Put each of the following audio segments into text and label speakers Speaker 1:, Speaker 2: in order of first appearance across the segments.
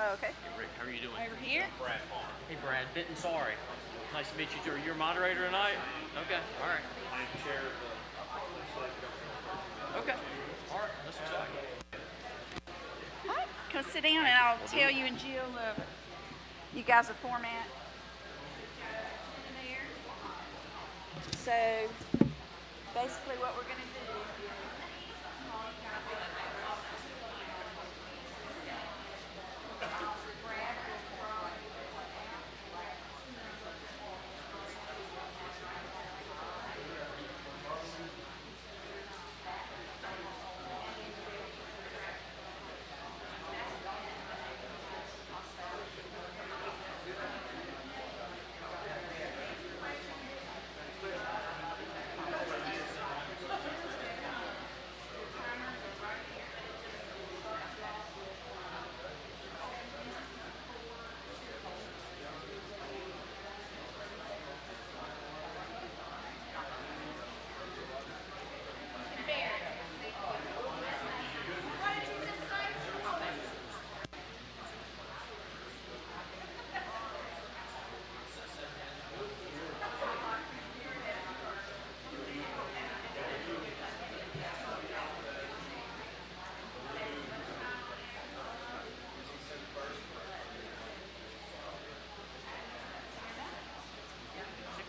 Speaker 1: Oh, okay.
Speaker 2: Hey, Rick, how are you doing?
Speaker 1: Over here.
Speaker 2: Hey, Brad. Benton, sorry. Nice to meet you. You're moderator tonight? Okay, all right. I'm chair of the... Okay, all right. That's exciting.
Speaker 1: All right. Come sit down, and I'll tell you and Jill, you guys the format. So, basically, what we're going to do.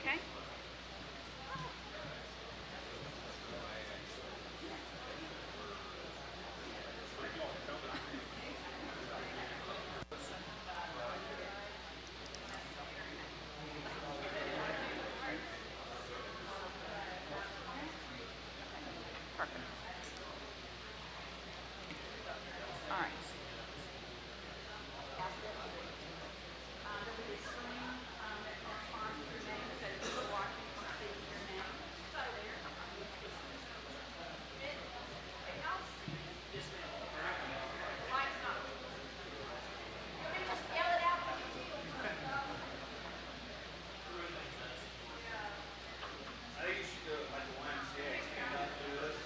Speaker 1: Okay. Perfect. All right.
Speaker 3: I think you should do it like the YMCA. Stand up, do this.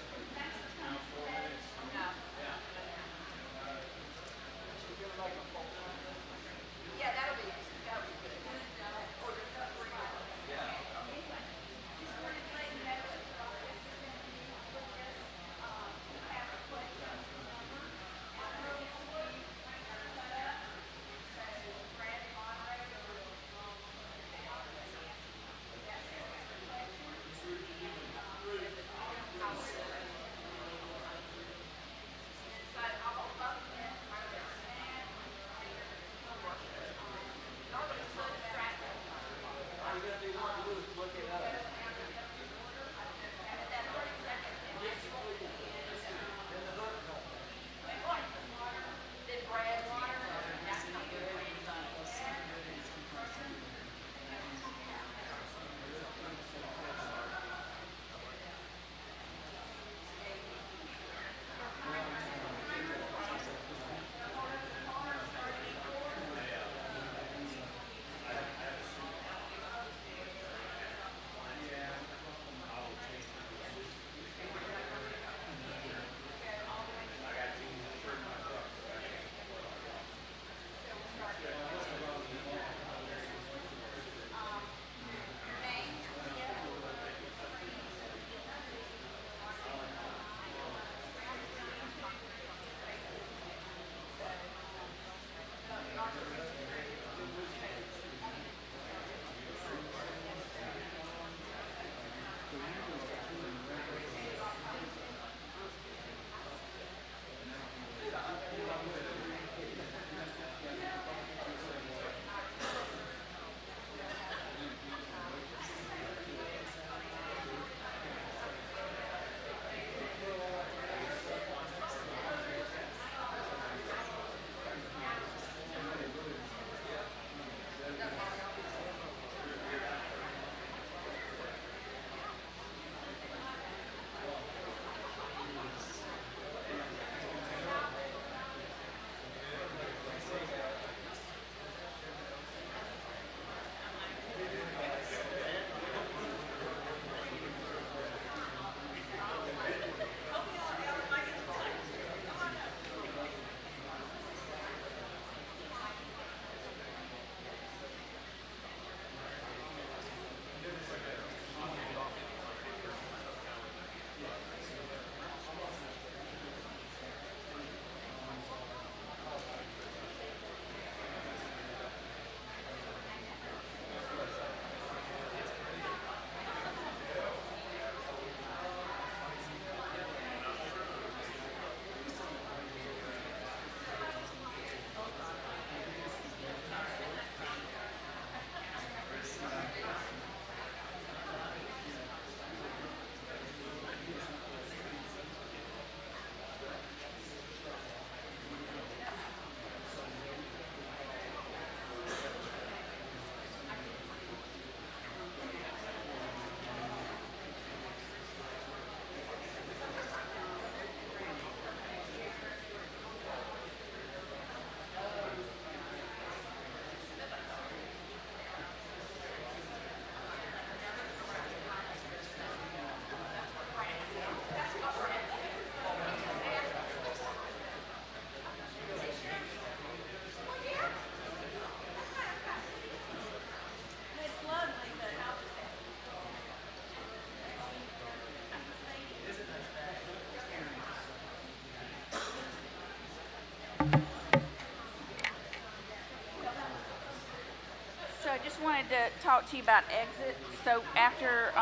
Speaker 1: wanted to talk to you about exit. So after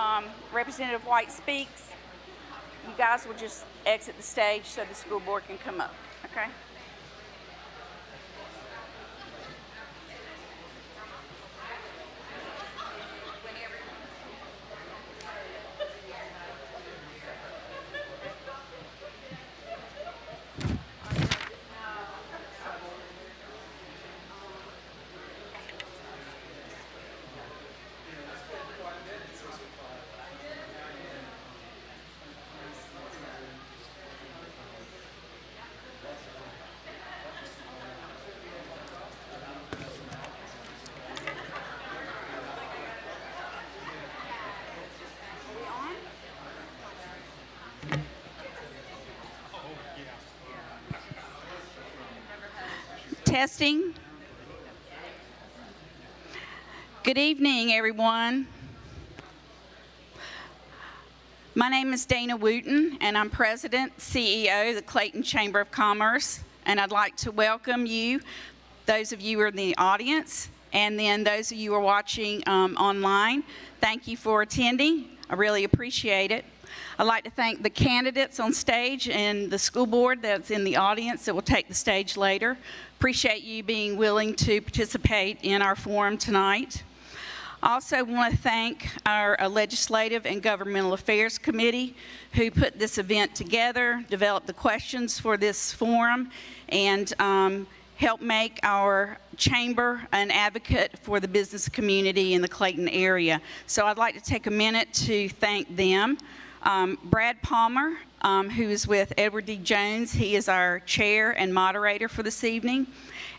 Speaker 1: Representative White speaks, you guys will just exit the stage so the school board can come up, okay? Testing. Good evening, everyone. My name is Dana Wooten, and I'm President, CEO of the Clayton Chamber of Commerce, and I'd like to welcome you, those of you who are in the audience, and then those of you who are watching online. Thank you for attending. I really appreciate it. I'd like to thank the candidates on stage and the school board that's in the audience that will take the stage later. Appreciate you being willing to participate in our forum tonight. I also want to thank our Legislative and Governmental Affairs Committee who put this event together, developed the questions for this forum, and helped make our chamber an advocate for the business community in the Clayton area. So I'd like to take a minute to thank them. Brad Palmer, who is with Edward D. Jones, he is our chair and moderator for this evening.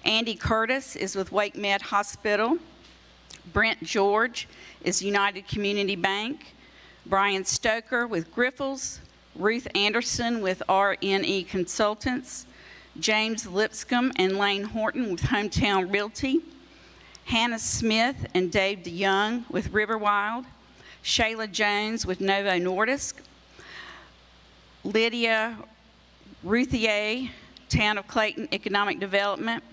Speaker 1: Andy Curtis is with Wake Med Hospital. Brent George is United Community Bank. Brian Stoker with Griffles. Ruth Anderson with RNE Consultants. James Lipscomb and Lane Horton with Hometown Realty. Hannah Smith and Dave DeYoung with Riverwild. Shayla Jones with Novo Nordisk. Lydia Routhier, Town of Clayton Economic Development.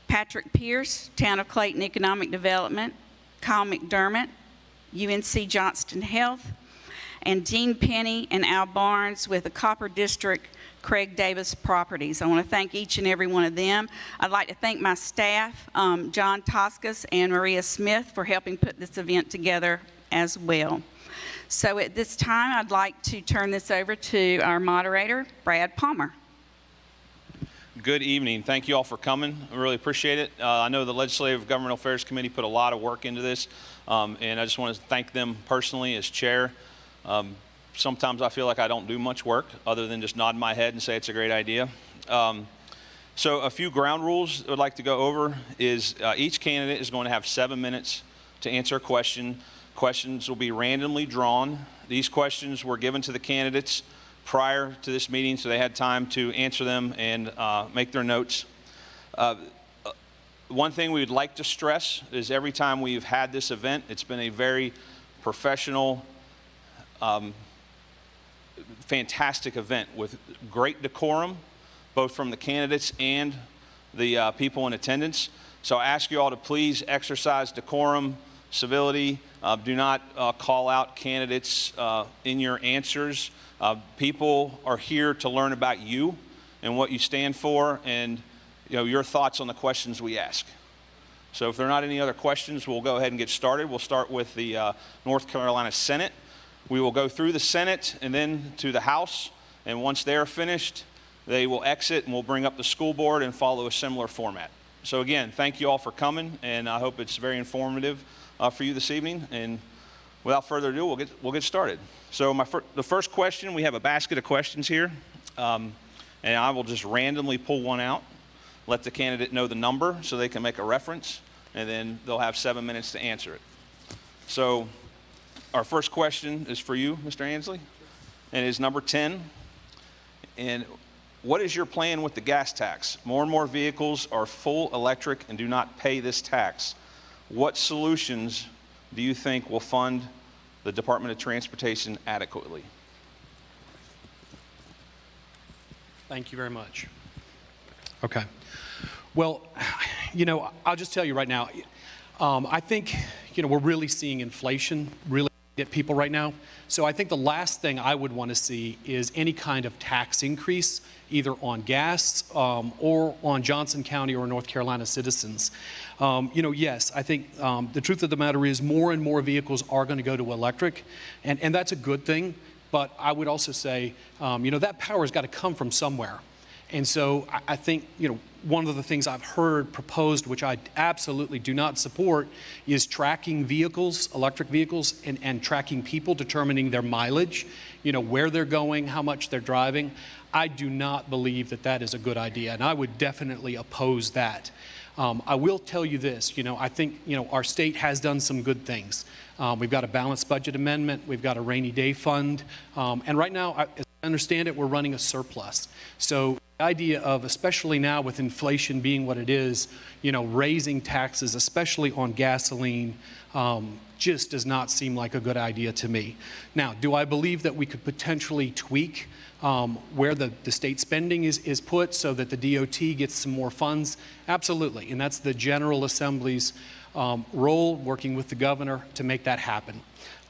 Speaker 1: Patrick Pierce, Town of Clayton Economic Development. Kyle McDermott, UNC Johnston Health. And Dean Penny and Al Barnes with the Copper District Craig Davis Properties. I want to thank each and every one of them. I'd like to thank my staff, John Toscas and Maria Smith, for helping put this event together as well. So at this time, I'd like to turn this over to our moderator, Brad Palmer.
Speaker 3: Good evening. Thank you all for coming. I really appreciate it. I know the Legislative Governmental Affairs Committee put a lot of work into this, and I just want to thank them personally as chair. Sometimes I feel like I don't do much work other than just nod my head and say it's a great idea. So a few ground rules I would like to go over is each candidate is going to have 7 minutes to answer a question. Questions will be randomly drawn. These questions were given to the candidates prior to this meeting, so they had time to answer them and make their notes. One thing we would like to stress is every time we've had this event, it's been a very professional, fantastic event with great decorum, both from the candidates and the people in attendance. So I ask you all to please exercise decorum, civility. Do not call out candidates in your answers. People are here to learn about you and what you stand for and your thoughts on the questions we ask. So if there are not any other questions, we'll go ahead and get started. We'll start with the North Carolina Senate. We will go through the Senate and then to the House. And once they're finished, they will exit and we'll bring up the school board and follow a similar format. So again, thank you all for coming, and I hope it's very informative for you this evening. And without further ado, we'll get started. So the first question, we have a basket of questions here, and I will just randomly pull one out, let the candidate know the number so they can make a reference, and then they'll have 7 minutes to answer it. So our first question is for you, Mr. Ansley, and it is number 10. And what is your plan with the gas tax? More and more vehicles are full electric and do not pay this tax. What solutions do you think will fund the Department of Transportation adequately?
Speaker 4: Thank you very much. Okay. Well, I'll just tell you right now, I think, we're really seeing inflation really get people right now. So I think the last thing I would want to see is any kind of tax increase, either on gas or on Johnson County or North Carolina citizens. Yes, I think the truth of the matter is more and more vehicles are going to go to electric, and that's a good thing. But I would also say, that power has got to come from somewhere. And so I think, one of the things I've heard proposed, which I absolutely do not support, is tracking vehicles, electric vehicles, and tracking people, determining their mileage, where they're going, how much they're driving. I do not believe that that is a good idea, and I would definitely oppose that. I will tell you this, I think, our state has done some good things. We've got a balanced budget amendment, we've got a rainy day fund, and right now, as I understand it, we're running a surplus. So the idea of, especially now with inflation being what it is, raising taxes, especially on gasoline, just does not seem like a good idea to me. Now, do I believe that we could potentially tweak where the state spending is put so that the DOT gets some more funds? Absolutely, and that's the General Assembly's role, working with the governor to make that happen.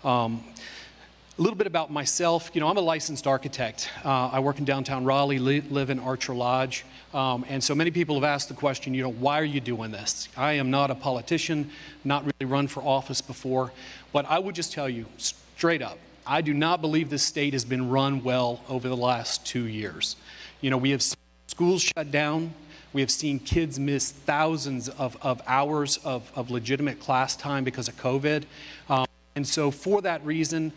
Speaker 4: A little bit about myself. I'm a licensed architect. I work in downtown Raleigh, live in Archer Lodge. And so many people have asked the question, why are you doing this? I am not a politician, not really run for office before, but I would just tell you straight up, I do not believe this state has been run well over the last 2 years. We have seen schools shut down. We have seen kids miss thousands of hours of legitimate class time because of COVID. And so for that reason,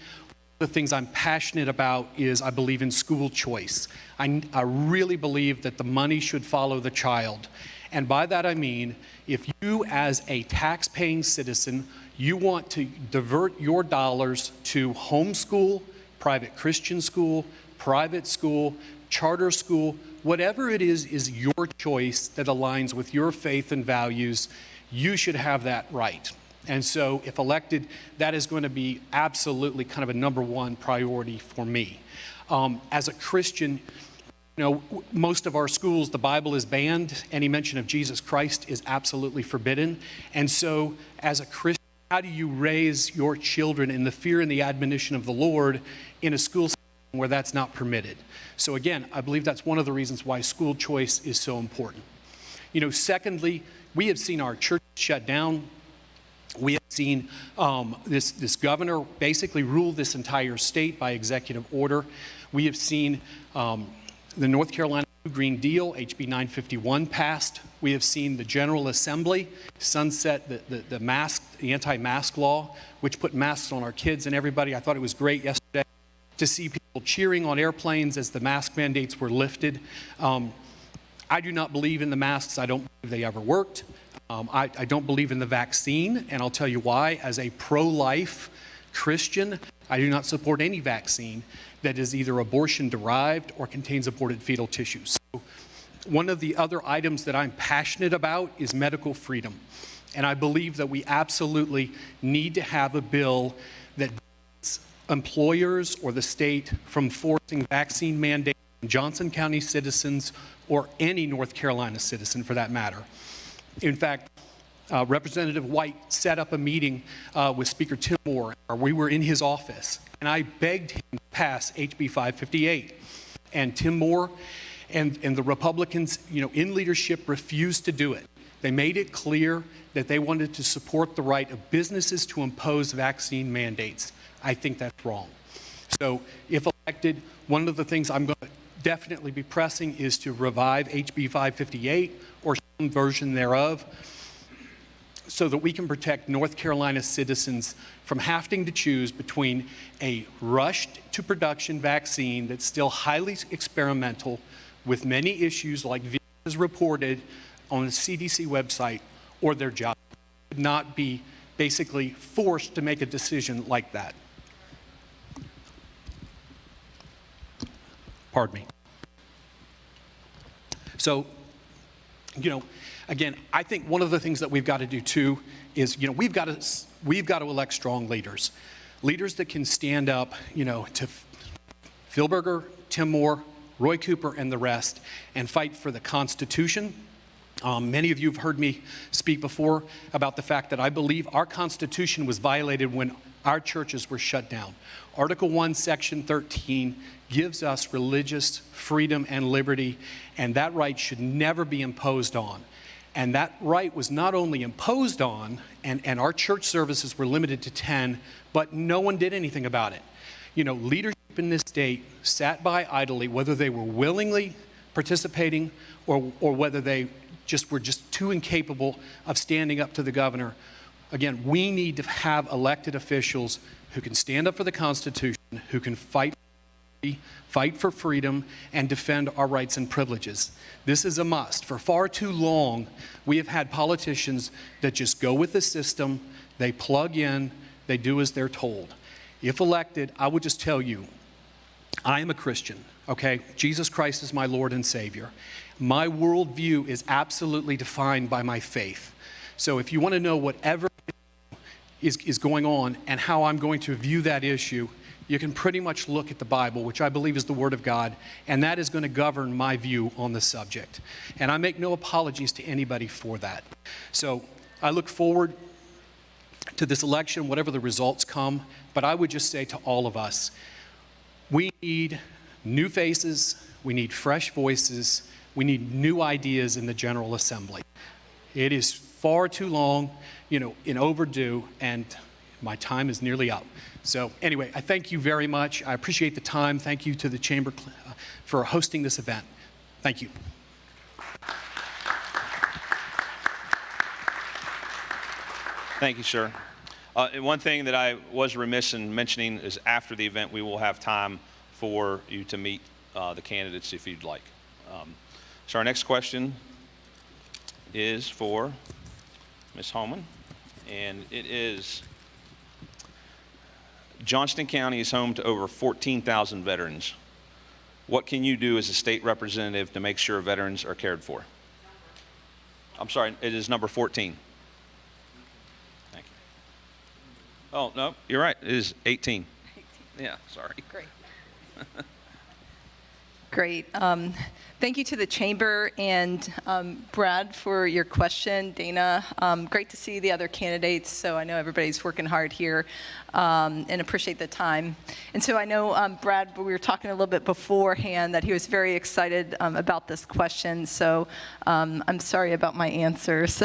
Speaker 4: the things I'm passionate about is I believe in school choice. I really believe that the money should follow the child. And by that I mean, if you as a tax-paying citizen, you want to divert your dollars to homeschool, private Christian school, private school, charter school, whatever it is your choice that aligns with your faith and values, you should have that right. And so if elected, that is going to be absolutely kind of a number one priority for me. As a Christian, most of our schools, the Bible is banned. Any mention of Jesus Christ is absolutely forbidden. And so as a Christian, how do you raise your children in the fear and the admonition of the Lord in a school system where that's not permitted? So again, I believe that's one of the reasons why school choice is so important. Secondly, we have seen our church shut down. We have seen this governor basically rule this entire state by executive order. We have seen the North Carolina Green Deal, HB 951, passed. We have seen the General Assembly sunset the anti-mask law, which put masks on our kids and everybody. I thought it was great yesterday to see people cheering on airplanes as the mask mandates were lifted. I do not believe in the masks. I don't believe they ever worked. I don't believe in the vaccine, and I'll tell you why. As a pro-life Christian, I do not support any vaccine that is either abortion-derived or contains aborted fetal tissue. So one of the other items that I'm passionate about is medical freedom. And I believe that we absolutely need to have a bill that prevents employers or the state from forcing vaccine mandates on Johnson County citizens or any North Carolina citizen for that matter. In fact, Representative White set up a meeting with Speaker Tim Moore. We were in his office, and I begged him to pass HB 558. And Tim Moore and the Republicans, in leadership refused to do it. They made it clear that they wanted to support the right of businesses to impose vaccine mandates. I think that's wrong. So if elected, one of the things I'm going to definitely be pressing is to revive HB 558 or some version thereof so that we can protect North Carolina citizens from having to choose between a rushed to production vaccine that's still highly experimental with many issues like as reported on the CDC website or their job. Would not be basically forced to make a decision like that. Pardon me. So, again, I think one of the things that we've got to do too is, we've got to elect strong leaders, leaders that can stand up, to Phil Berger, Tim Moore, Roy Cooper, and the rest, and fight for the Constitution Many of you have heard me speak before about the fact that I believe our Constitution was violated when our churches were shut down. Article 1, Section 13 gives us religious freedom and liberty, and that right should never be imposed on. And that right was not only imposed on, and our church services were limited to 10, but no one did anything about it. You know, leadership in this state sat by idly, whether they were willingly participating or whether they were just too incapable of standing up to the governor. Again, we need to have elected officials who can stand up for the Constitution, who can fight for freedom, and defend our rights and privileges. This is a must. For far too long, we have had politicians that just go with the system, they plug in, they do as they're told. If elected, I would just tell you, I am a Christian, okay? Jesus Christ is my Lord and Savior. My worldview is absolutely defined by my faith. So if you want to know whatever is going on and how I'm going to view that issue, you can pretty much look at the Bible, which I believe is the Word of God, and that is going to govern my view on the subject. And I make no apologies to anybody for that. So I look forward to this election, whatever the results come, but I would just say to all of us, we need new faces, we need fresh voices, we need new ideas in the General Assembly. It is far too long, in overdue, and my time is nearly up. So anyway, I thank you very much. I appreciate the time. Thank you to the Chamber for hosting this event. Thank you.
Speaker 3: Thank you, sir. And one thing that I was remiss in mentioning is after the event, we will have time for you to meet the candidates if you'd like. So our next question is for Ms. Holman, and it is, Johnston County is home to over 14,000 veterans. What can you do as a state representative to make sure veterans are cared for? I'm sorry, it is number 14. Thank you. Oh, no, you're right, it is 18. Yeah, sorry.
Speaker 5: Great. Great. Thank you to the Chamber and Brad for your question. Dana, great to see the other candidates. So I know everybody's working hard here and appreciate the time. And so I know, Brad, we were talking a little bit beforehand that he was very excited about this question. So I'm sorry about my answers.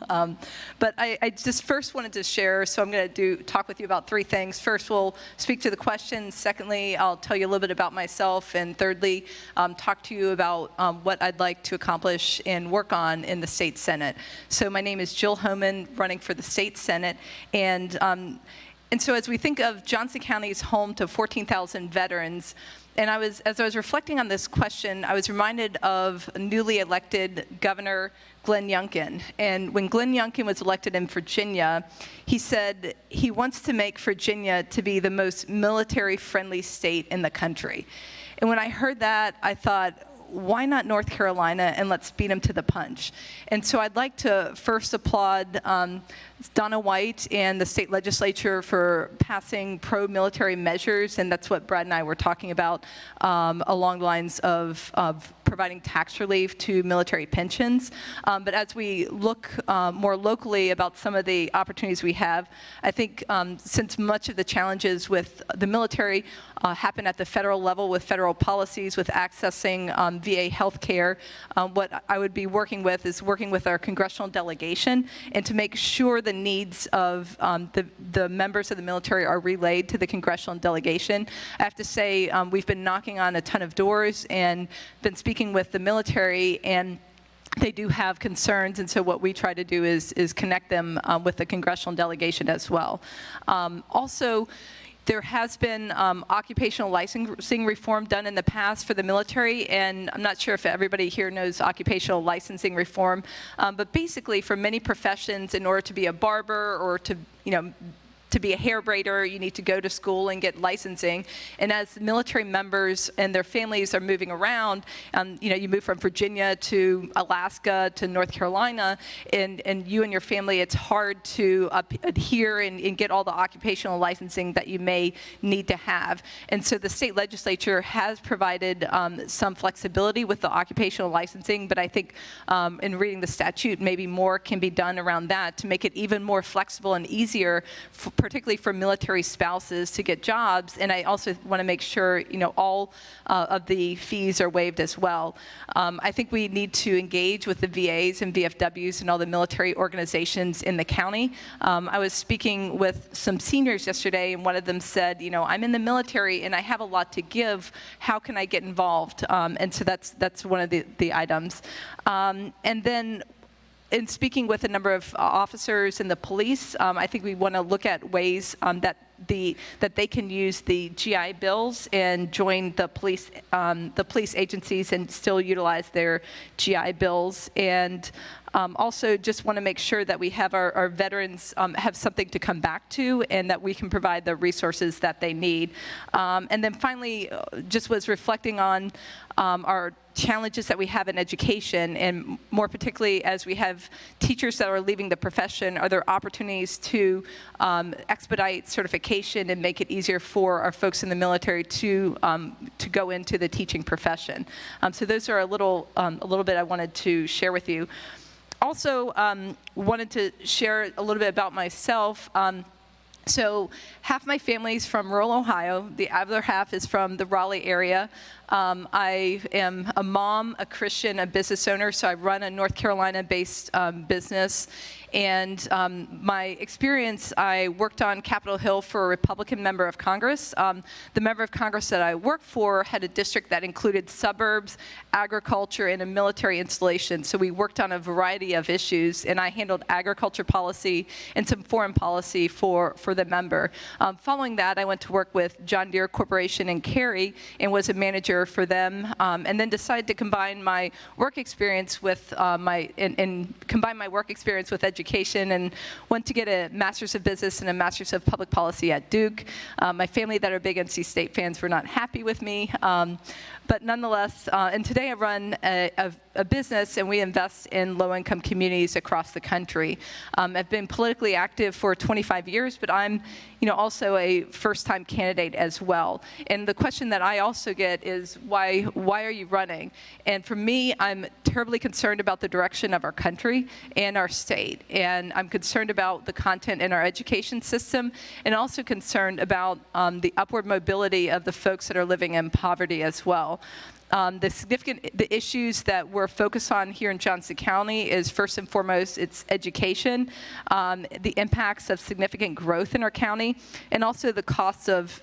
Speaker 5: But I just first wanted to share, so I'm going to talk with you about three things. First, we'll speak to the question. Secondly, I'll tell you a little bit about myself. And thirdly, talk to you about what I'd like to accomplish and work on in the State Senate. So my name is Jill Homan, running for the State Senate. And so as we think of Johnson County's home to 14,000 veterans, and as I was reflecting on this question, I was reminded of newly elected Governor Glenn Youngkin. And when Glenn Youngkin was elected in Virginia, he said he wants to make Virginia to be the most military-friendly state in the country. And when I heard that, I thought, why not North Carolina, and let's beat them to the punch. And so I'd like to first applaud Donna White and the state legislature for passing pro-military measures, and that's what Brad and I were talking about along the lines of providing tax relief to military pensions. But as we look more locally about some of the opportunities we have, I think since much of the challenges with the military happen at the federal level with federal policies, with accessing VA health care, what I would be working with is working with our congressional delegation and to make sure the needs of the members of the military are relayed to the congressional delegation. I have to say, we've been knocking on a ton of doors and been speaking with the military, and they do have concerns, and so what we try to do is connect them with the congressional delegation as well. Also, there has been occupational licensing reform done in the past for the military, and I'm not sure if everybody here knows occupational licensing reform, but basically for many professions, in order to be a barber or to, to be a hair braider, you need to go to school and get licensing. And as military members and their families are moving around, you move from Virginia to Alaska to North Carolina, and you and your family, it's hard to adhere and get all the occupational licensing that you may need to have. And so the state legislature has provided some flexibility with the occupational licensing, but I think in reading the statute, maybe more can be done around that to make it even more flexible and easier, particularly for military spouses to get jobs. And I also want to make sure, all of the fees are waived as well. I think we need to engage with the VAs and VFWs and all the military organizations in the county. I was speaking with some seniors yesterday, and one of them said, I'm in the military and I have a lot to give. How can I get involved? And so that's one of the items. And then in speaking with a number of officers in the police, I think we want to look at ways that they can use the GI Bills and join the police agencies and still utilize their GI Bills. And also just want to make sure that we have our veterans have something to come back to and that we can provide the resources that they need. And then finally, just was reflecting on our challenges that we have in education, and more particularly as we have teachers that are leaving the profession, are there opportunities to expedite certification and make it easier for our folks in the military to go into the teaching profession? So those are a little bit I wanted to share with you. Also wanted to share a little bit about myself. So half my family's from rural Ohio. The other half is from the Raleigh area. I am a mom, a Christian, a business owner, so I run a North Carolina-based business. And my experience, I worked on Capitol Hill for a Republican member of Congress. The member of Congress that I worked for had a district that included suburbs, agriculture, and a military installation. So we worked on a variety of issues, and I handled agriculture policy and some foreign policy for the member. Following that, I went to work with John Deere Corporation in Cary and was a manager for them, and then decided to combine my work experience with combine my work experience with education, and went to get a Master's of Business and a Master's of Public Policy at Duke. My family that are big NC State fans were not happy with me, but nonetheless, and today I run a business and we invest in low-income communities across the country. I've been politically active for 25 years, but I'm also a first-time candidate as well. And the question that I also get is, why are you running? And for me, I'm terribly concerned about the direction of our country and our state. And I'm concerned about the content in our education system, and also concerned about the upward mobility of the folks that are living in poverty as well. The issues that we're focused on here in Johnson County is, first and foremost, it's education, the impacts of significant growth in our county, and also the costs of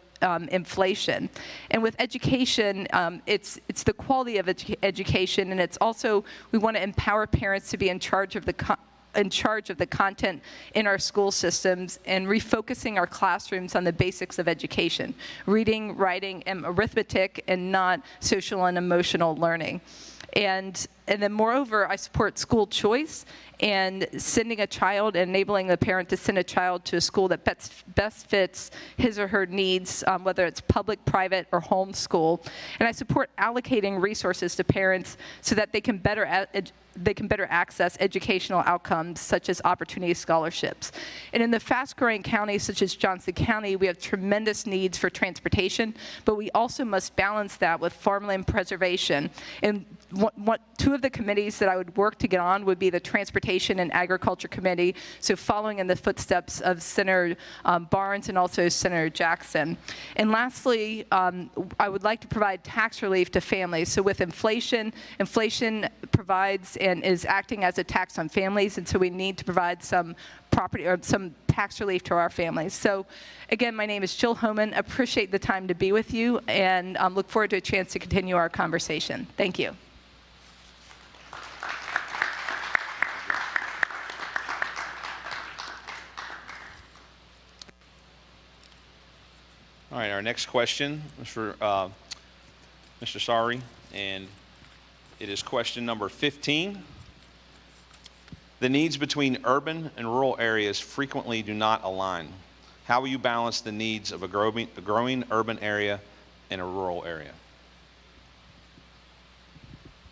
Speaker 5: inflation. And with education, it's the quality of education, and it's also, we want to empower parents to be in charge of the content in our school systems, and refocusing our classrooms on the basics of education: reading, writing, and arithmetic, and not social and emotional learning. And then moreover, I support school choice and sending a child, enabling the parent to send a child to a school that best fits his or her needs, whether it's public, private, or homeschool. And I support allocating resources to parents so that they can better access educational outcomes such as opportunity scholarships. And in the fast-growing counties such as Johnson County, we have tremendous needs for transportation, but we also must balance that with farmland preservation. And two of the committees that I would work to get on would be the Transportation and Agriculture Committee, so following in the footsteps of Senator Barnes and also Senator Jackson. And lastly, I would like to provide tax relief to families. So with inflation provides and is acting as a tax on families, and so we need to provide some property or some tax relief to our families. So again, my name is Jill Homan. Appreciate the time to be with you, and look forward to a chance to continue our conversation. Thank you.
Speaker 3: All right, our next question is for Mr. Sari, and it is question number 15. The needs between urban and rural areas frequently do not align. How will you balance the needs of a growing urban area and a rural area?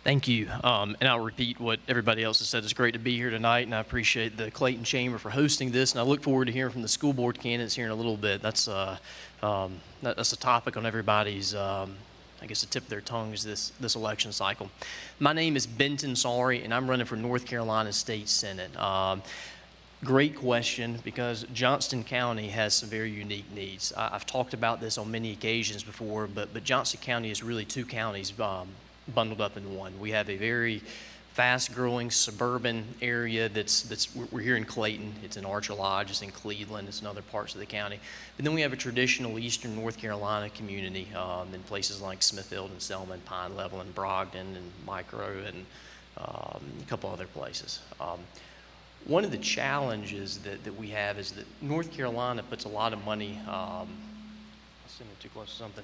Speaker 2: Thank you. And I'll repeat what everybody else has said. It's great to be here tonight, and I appreciate the Clayton Chamber for hosting this. And I look forward to hearing from the school board candidates here in a little bit. That's a topic on everybody's, I guess, the tip of their tongues this election cycle. My name is Benton Sorry, and I'm running for North Carolina State Senate. Great question, because Johnston County has some very unique needs. I've talked about this on many occasions before, but Johnston County is really two counties bundled up in one. We have a very fast-growing suburban area we're here in Clayton, it's in Archer Lodge, it's in Cleveland, it's in other parts of the county. But then we have a traditional eastern North Carolina community in places like Smithfield and Selma and Pine Level and Brogdon and Micro and a couple other places. One of the challenges that we have is that North Carolina puts a lot of money, I'm sitting too close to something.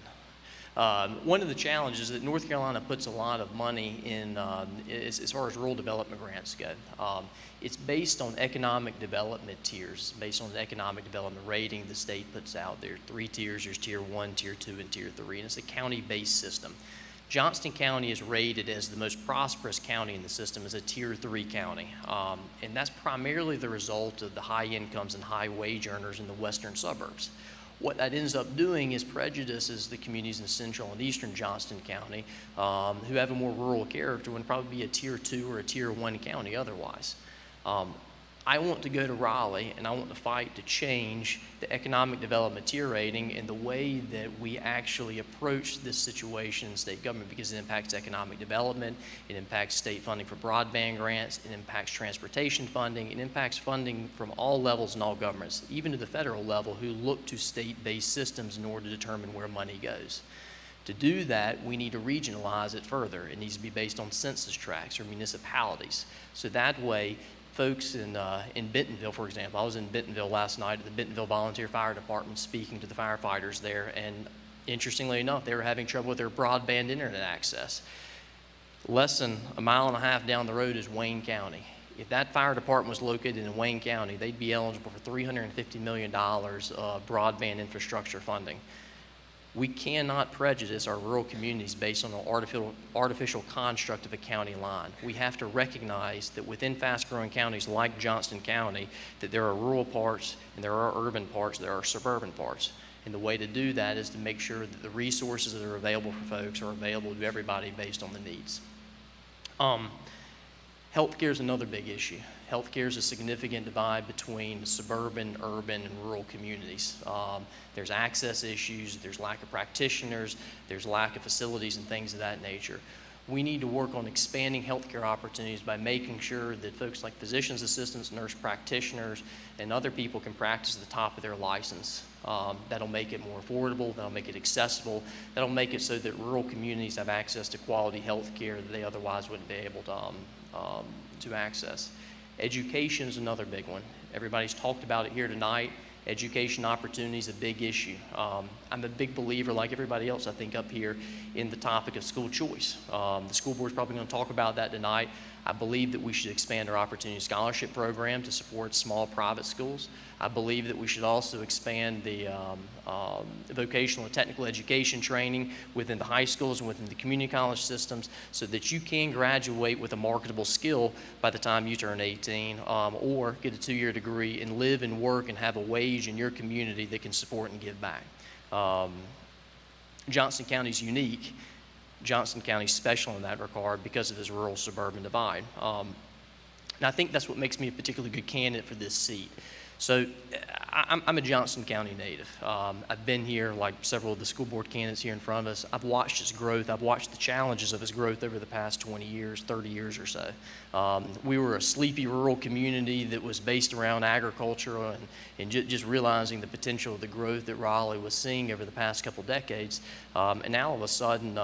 Speaker 2: One of the challenges is that North Carolina puts a lot of money in as far as rural development grants go. It's based on economic development tiers, based on the economic development rating the state puts out. There are 3 tiers. There's Tier 1, Tier 2, and Tier 3, and it's a county-based system. Johnston County is rated as the most prosperous county in the system as a Tier 3 county, and that's primarily the result of the high incomes and high wage earners in the western suburbs. What that ends up doing is prejudices the communities in central and eastern Johnston County who have a more rural character would probably be a Tier 2 or a Tier 1 county otherwise. I want to go to Raleigh and I want to fight to change the economic development tier rating and the way that we actually approach this situation in state government, because it impacts economic development, it impacts state funding for broadband grants, it impacts transportation funding, it impacts funding from all levels and all governments, even to the federal level, who look to state-based systems in order to determine where money goes. To do that, we need to regionalize it further. It needs to be based on census tracts or municipalities. So that way, folks in Bentonville, for example, I was in Bentonville last night at the Bentonville Volunteer Fire Department speaking to the firefighters there, and interestingly enough, they were having trouble with their broadband internet access. Less than a mile and a half down the road is Wayne County. If that fire department was located in Wayne County, they'd be eligible for $350 million of broadband infrastructure funding. We cannot prejudice our rural communities based on an artificial construct of a county line. We have to recognize that within fast-growing counties like Johnston County, that there are rural parts and there are urban parts, there are suburban parts. And the way to do that is to make sure that the resources that are available for folks are available to everybody based on the needs. Healthcare is another big issue. Healthcare is a significant divide between suburban, urban, and rural communities. There's access issues, there's lack of practitioners, there's lack of facilities and things of that nature. We need to work on expanding healthcare opportunities by making sure that folks like physicians, assistants, nurse practitioners, and other people can practice at the top of their license. That'll make it more affordable, that'll make it accessible, that'll make it so that rural communities have access to quality healthcare that they otherwise wouldn't be able to access. Education is another big one. Everybody's talked about it here tonight. Education opportunity is a big issue. I'm a big believer, like everybody else, I think, up here in the topic of school choice. The school board's probably going to talk about that tonight. I believe that we should expand our opportunity scholarship program to support small private schools. I believe that we should also expand the vocational and technical education training within the high schools and within the community college systems so that you can graduate with a marketable skill by the time you turn 18 or get a 2-year degree and live and work and have a wage in your community that can support and give back. Johnston County is unique. Johnston County is special in that regard because of this rural-suburban divide. And I think that's what makes me a particularly good candidate for this seat. So I'm a Johnston County native. I've been here like several of the school board candidates here in front of us. I've watched its growth. I've watched the challenges of its growth over the past 20 years, 30 years or so. We were a sleepy rural community that was based around agriculture and just realizing the potential of the growth that Raleigh was seeing over the past couple decades. And now all of a sudden,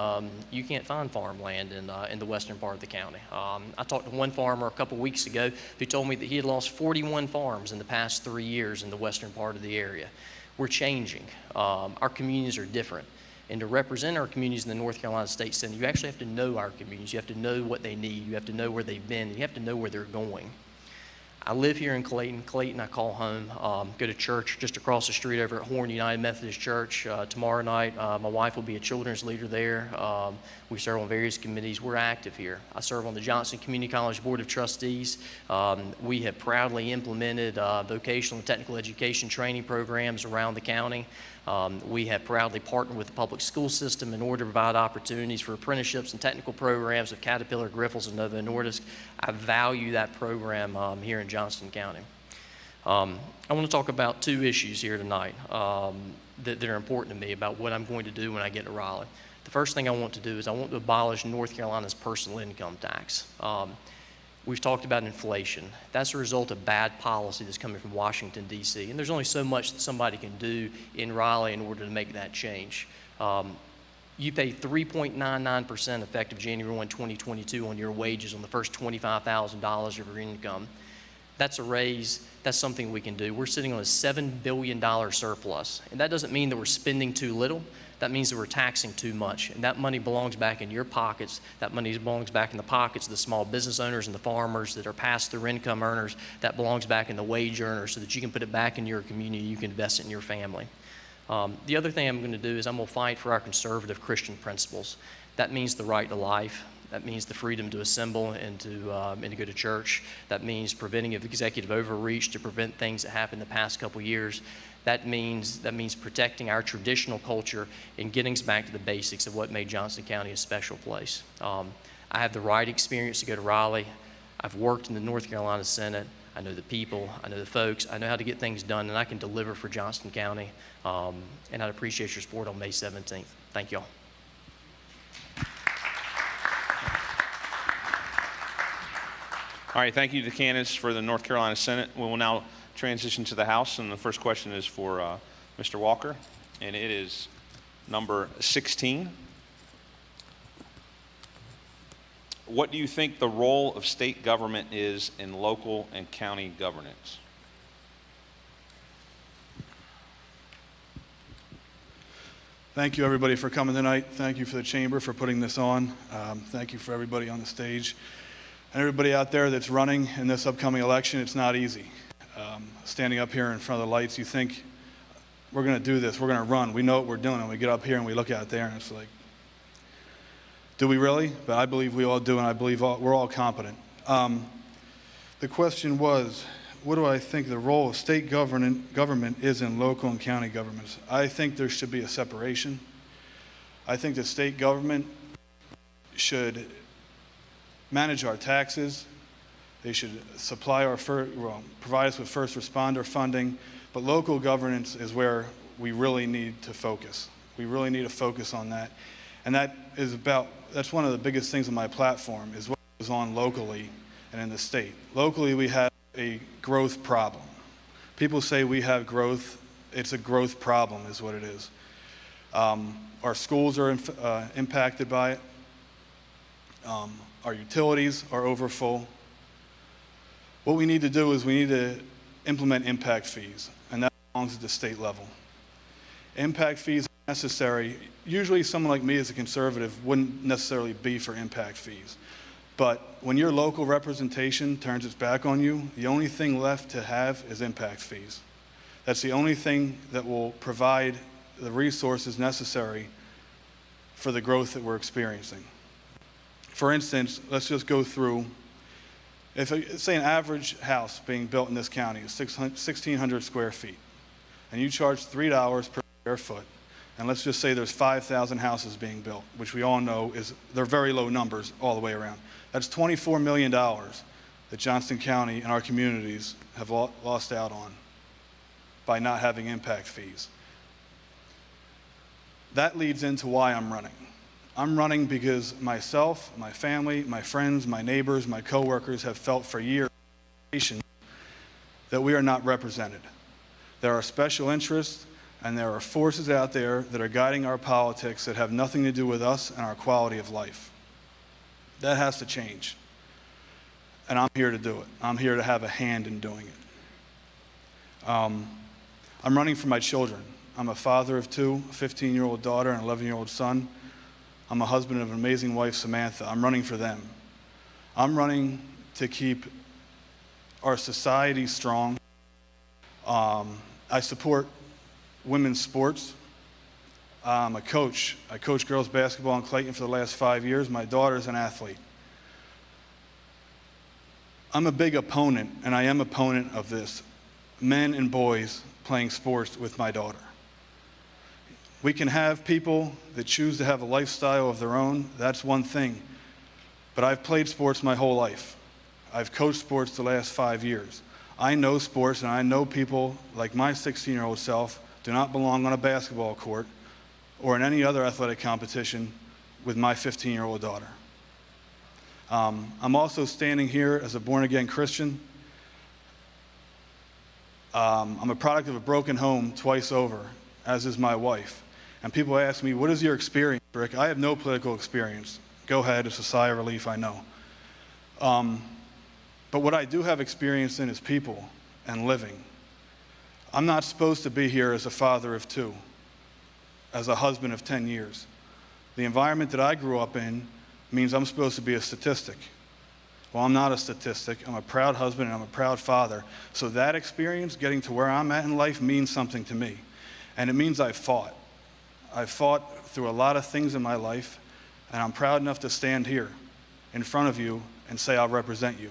Speaker 2: you can't find farmland in the western part of the county. I talked to one farmer a couple weeks ago who told me that he had lost 41 farms in the past 3 years in the western part of the area. We're changing. Our communities are different. And to represent our communities in the North Carolina State Senate, you actually have to know our communities. You have to know what they need. You have to know where they've been. And you have to know where they're going. I live here in Clayton. Clayton, I call home. Go to church just across the street over at Horn United Methodist Church. Tomorrow night, my wife will be a children's leader there. We serve on various committees. We're active here. I serve on the Johnson Community College Board of Trustees. We have proudly implemented vocational and technical education training programs around the county. We have proudly partnered with the public school system in order to provide opportunities for apprenticeships and technical programs of Caterpillar, Grifols, and Novo Nordisk. I value that program here in Johnston County. I want to talk about two issues here tonight that are important to me about what I'm going to do when I get to Raleigh. The first thing I want to do is I want to abolish North Carolina's personal income tax. We've talked about inflation. That's a result of bad policy that's coming from Washington, D.C., and there's only so much that somebody can do in Raleigh in order to make that change. You pay 3.99% effective January 1, 2022 on your wages on the first $25,000 of your income. That's a raise. That's something we can do. We're sitting on a $7 billion surplus, and that doesn't mean that we're spending too little. That means that we're taxing too much, and that money belongs back in your pockets. That money belongs back in the pockets of the small business owners and the farmers that are pass-through income earners. That belongs back in the wage earners so that you can put it back in your community, you can invest it in your family. The other thing I'm going to do is I'm going to fight for our conservative Christian principles. That means the right to life. That means the freedom to assemble and to go to church. That means preventing of executive overreach to prevent things that happened the past couple years. That means protecting our traditional culture and getting us back to the basics of what made Johnston County a special place. I have the right experience to go to Raleigh. I've worked in the North Carolina Senate. I know the people. I know the folks. I know how to get things done, and I can deliver for Johnston County. And I'd appreciate your support on May 17th. Thank y'all.
Speaker 3: All right, thank you to the candidates for the North Carolina Senate. We will now transition to the House, and the first question is for Mr. Walker, and it is number 16. What do you think the role of state government is in local and county governance?
Speaker 6: Thank you, everybody, for coming tonight. Thank you for the Chamber for putting this on. Thank you for everybody on the stage. And everybody out there that's running in this upcoming election. It's not easy. Standing up here in front of the lights, you think, we're going to do this, we're going to run, we know what we're doing, and we get up here and we look out there and it's like, do we really? But I believe we all do, and I believe we're all competent. The question was, what do I think the role of state government is in local and county governments? I think there should be a separation. I think the state government should manage our taxes. They should provide us with first responder funding, but local governance is where we really need to focus. We really need to focus on that. And that's one of the biggest things on my platform, is what goes on locally and in the state. Locally, we have a growth problem. People say we have growth. It's a growth problem is what it is. Our schools are impacted by it. Our utilities are overfull. What we need to do is we need to implement impact fees, and that belongs at the state level. Impact fees are necessary. Usually someone like me as a conservative wouldn't necessarily be for impact fees. But when your local representation turns its back on you, the only thing left to have is impact fees. That's the only thing that will provide the resources necessary for the growth that we're experiencing. For instance, let's just go through, say an average house being built in this county is 1,600 square feet, and you charge $3 per square foot, and let's just say there's 5,000 houses being built, which we all know they're very low numbers all the way around. That's $24 million that Johnston County and our communities have lost out on by not having impact fees. That leads into why I'm running. I'm running because myself, my family, my friends, my neighbors, my coworkers have felt for years that we are not represented. There are special interests and there are forces out there that are guiding our politics that have nothing to do with us and our quality of life. That has to change. And I'm here to do it. I'm here to have a hand in doing it. I'm running for my children. I'm a father of two, a 15-year-old daughter and an 11-year-old son. I'm a husband of an amazing wife, Samantha. I'm running for them. I'm running to keep our society strong. I support women's sports. I'm a coach. I coach girls basketball in Clayton for the last 5 years. My daughter's an athlete. I'm a big opponent, and I am opponent of this, men and boys playing sports with my daughter. We can have people that choose to have a lifestyle of their own. That's one thing. But I've played sports my whole life. I've coached sports the last 5 years. I know sports, and I know people like my 16-year-old self do not belong on a basketball court or in any other athletic competition with my 15-year-old daughter. I'm also standing here as a born-again Christian. I'm a product of a broken home twice over, as is my wife. And people ask me, what is your experience, Rick? I have no political experience. Go ahead, it's a sigh of relief, I know. But what I do have experience in is people and living. I'm not supposed to be here as a father of 2, as a husband of 10 years. The environment that I grew up in means I'm supposed to be a statistic. Well, I'm not a statistic. I'm a proud husband and I'm a proud father. So that experience, getting to where I'm at in life, means something to me. And it means I've fought. I've fought through a lot of things in my life, and I'm proud enough to stand here in front of you and say I'll represent you.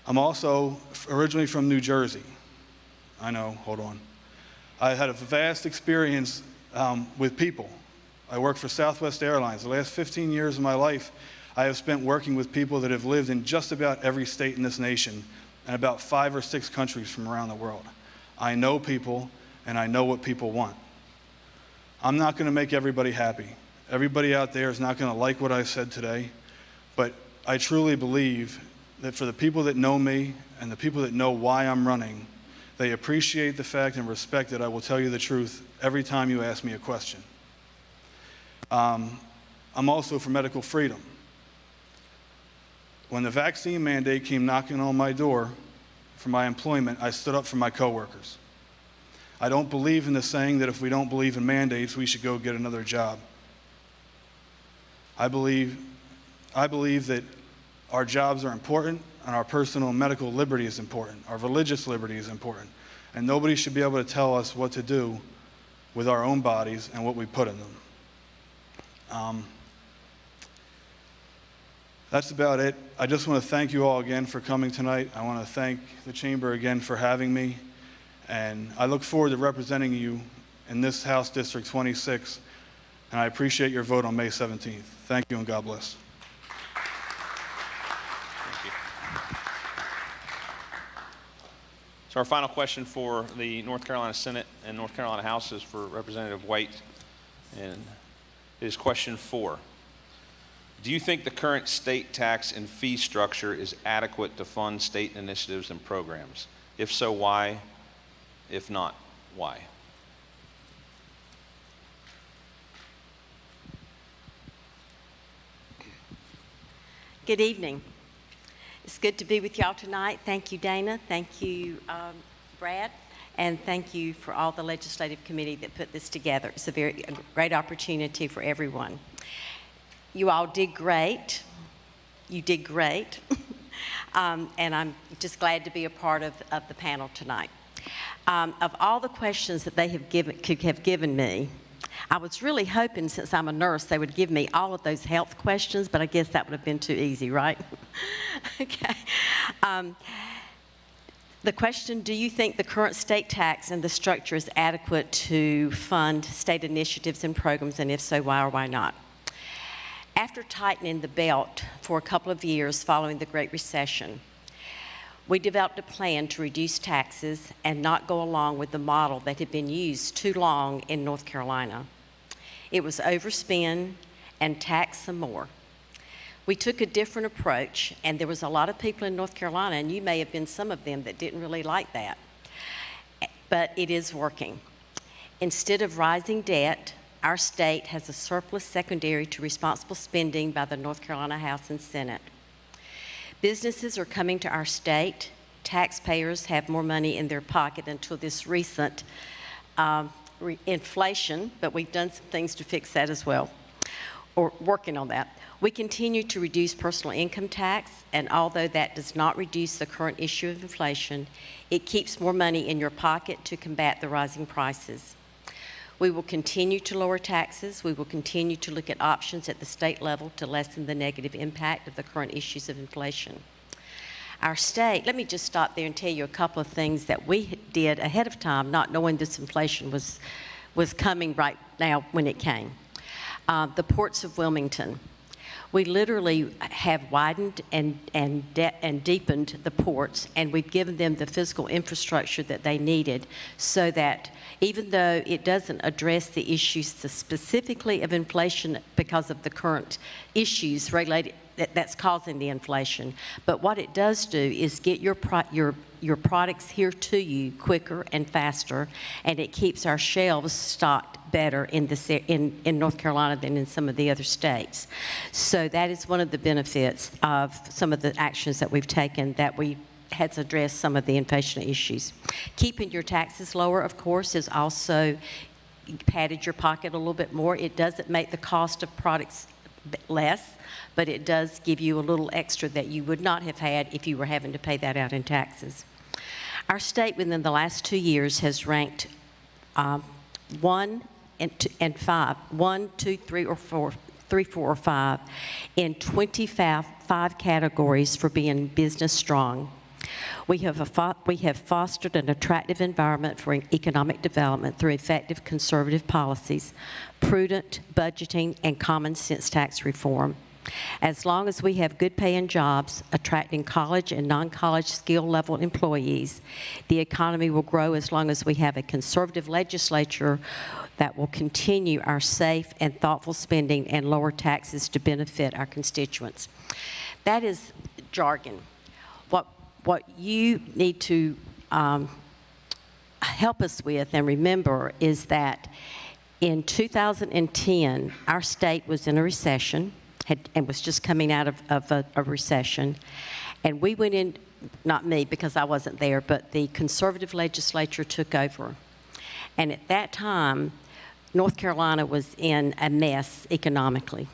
Speaker 6: I'm also originally from New Jersey. I know, hold on. I had a vast experience with people. I worked for Southwest Airlines. The last 15 years of my life, I have spent working with people that have lived in just about every state in this nation and about 5 or 6 countries from around the world. I know people, and I know what people want. I'm not going to make everybody happy. Everybody out there is not going to like what I said today, but I truly believe that for the people that know me and the people that know why I'm running, they appreciate the fact and respect that I will tell you the truth every time you ask me a question. I'm also for medical freedom. When the vaccine mandate came knocking on my door for my employment, I stood up for my coworkers. I don't believe in the saying that if we don't believe in mandates, we should go get another job. I believe that our jobs are important and our personal and medical liberty is important. Our religious liberty is important. And nobody should be able to tell us what to do with our own bodies and what we put in them. That's about it. I just want to thank you all again for coming tonight. I want to thank the Chamber again for having me. And I look forward to representing you in this House District 26. And I appreciate your vote on May 17th. Thank you and God bless.
Speaker 3: Thank you. So our final question for the North Carolina Senate and North Carolina House is for Representative White. And it is question 4. Do you think the current state tax and fee structure is adequate to fund state initiatives and programs? If so, why? If not, why?
Speaker 7: Good evening. It's good to be with y'all tonight. Thank you, Dana. Thank you, Brad. And thank you for all the legislative committee that put this together. It's a great opportunity for everyone. You all did great. You did great. And I'm just glad to be a part of the panel tonight. Of all the questions that they could have given me, I was really hoping, since I'm a nurse, they would give me all of those health questions, but I guess that would have been too easy, right? Okay. The question, do you think the current state tax and the structure is adequate to fund state initiatives and programs, and if so, why or why not? After tightening the belt for a couple of years following the Great Recession, we developed a plan to reduce taxes and not go along with the model that had been used too long in North Carolina. It was overspend and tax some more. We took a different approach, and there was a lot of people in North Carolina, and you may have been some of them, that didn't really like that. But it is working. Instead of rising debt, our state has a surplus secondary to responsible spending by the North Carolina House and Senate. Businesses are coming to our state. Taxpayers have more money in their pocket until this recent inflation, but we've done some things to fix that as well, or working on that. We continue to reduce personal income tax, and although that does not reduce the current issue of inflation, it keeps more money in your pocket to combat the rising prices. We will continue to lower taxes. We will continue to look at options at the state level to lessen the negative impact of the current issues of inflation. Our state, let me just stop there and tell you a couple of things that we did ahead of time, not knowing this inflation was coming right now when it came. The ports of Wilmington. We literally have widened and deepened the ports, and we've given them the physical infrastructure that they needed so that even though it doesn't address the issues specifically of inflation because of the current issues related that's causing the inflation, but what it does do is get your products here to you quicker and faster, and it keeps our shelves stocked better in North Carolina than in some of the other states. So that is one of the benefits of some of the actions that we've taken that has addressed some of the inflation issues. Keeping your taxes lower, of course, is also padded your pocket a little bit more. It doesn't make the cost of products less, but it does give you a little extra that you would not have had if you were having to pay that out in taxes. Our state within the last 2 years has ranked 1 and 5, 1, 2, 3, or 4, 3, 4, or 5 in 25 categories for being business strong. We have fostered an attractive environment for economic development through effective conservative policies, prudent budgeting, and common sense tax reform. As long as we have good paying jobs, attracting college and non-college skill level employees, the economy will grow as long as we have a conservative legislature that will continue our safe and thoughtful spending and lower taxes to benefit our constituents. That is jargon. What you need to help us with and remember is that in 2010, our state was in a recession and was just coming out of a recession. And we went in, not me because I wasn't there, but the conservative legislature took over. And at that time, North Carolina was in a mess economically.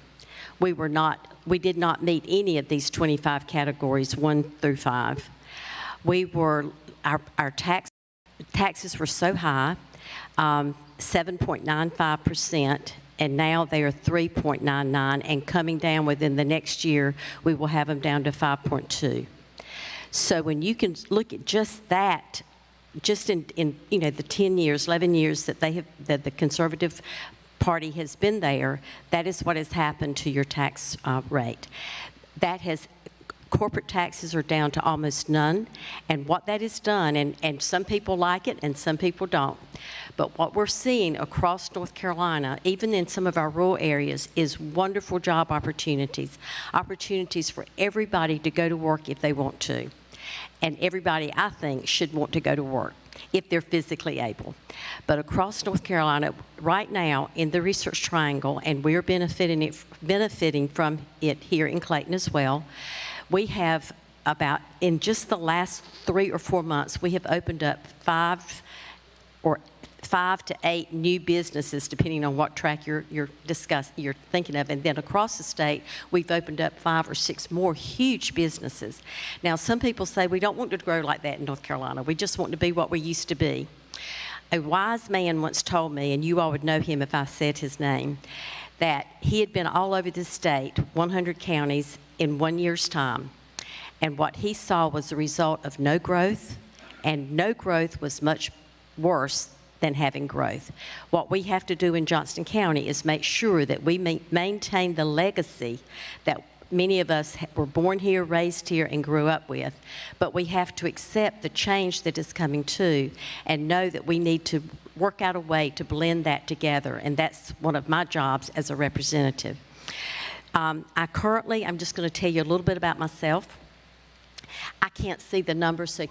Speaker 7: We did not meet any of these 25 categories, 1 through 5. Our taxes were so high, 7.95%, and now they are 3.99, and coming down within the next year, we will have them down to 5.2. So when you can look at just that, just in the 10 years, 11 years that the Conservative Party has been there, that is what has happened to your tax rate. Corporate taxes are down to almost none, and what that has done, and some people like it and some people don't, but what we're seeing across North Carolina, even in some of our rural areas, is wonderful job opportunities for everybody to go to work if they want to. And everybody, I think, should want to go to work if they're physically able. But across North Carolina, right now, in the Research Triangle, and we're benefiting from it here in Clayton as well, we have in just the last 3 or 4 months, we have opened up 5 to 8 new businesses, depending on what track you're thinking of. And then across the state, we've opened up 5 or 6 more huge businesses. Now, some people say we don't want to grow like that in North Carolina. We just want to be what we used to be. A wise man once told me, and you all would know him if I said his name, that he had been all over the state, 100 counties, in 1 year's time. And what he saw was the result of no growth, and no growth was much worse than having growth. What we have to do in Johnston County is make sure that we maintain the legacy that many of us were born here, raised here, and grew up with. But we have to accept the change that is coming too, and know that we need to work out a way to blend that together, and that's one of my jobs as a representative. I'm just going to tell you a little bit about myself. I can't see the numbers, so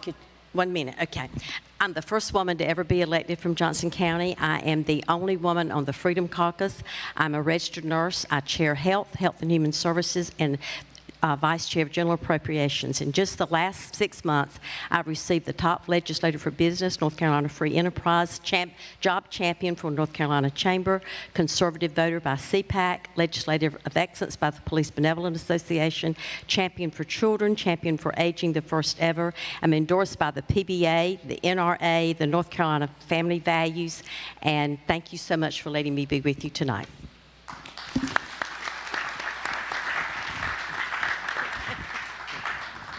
Speaker 7: 1 minute, okay. I'm the first woman to ever be elected from Johnston County. I am the only woman on the Freedom Caucus. I'm a registered nurse. I chair Health and Human Services, and Vice Chair of General Appropriations. In just the last 6 months, I've received the top legislator for business, North Carolina Free Enterprise, job champion for North Carolina Chamber, conservative voter by Ccoc, legislative of excellence by the Police Benevolent Association, champion for children, champion for aging, the first ever. I'm endorsed by the PBA, the NRA, the North Carolina Family Values, and thank you so much for letting me be with you tonight.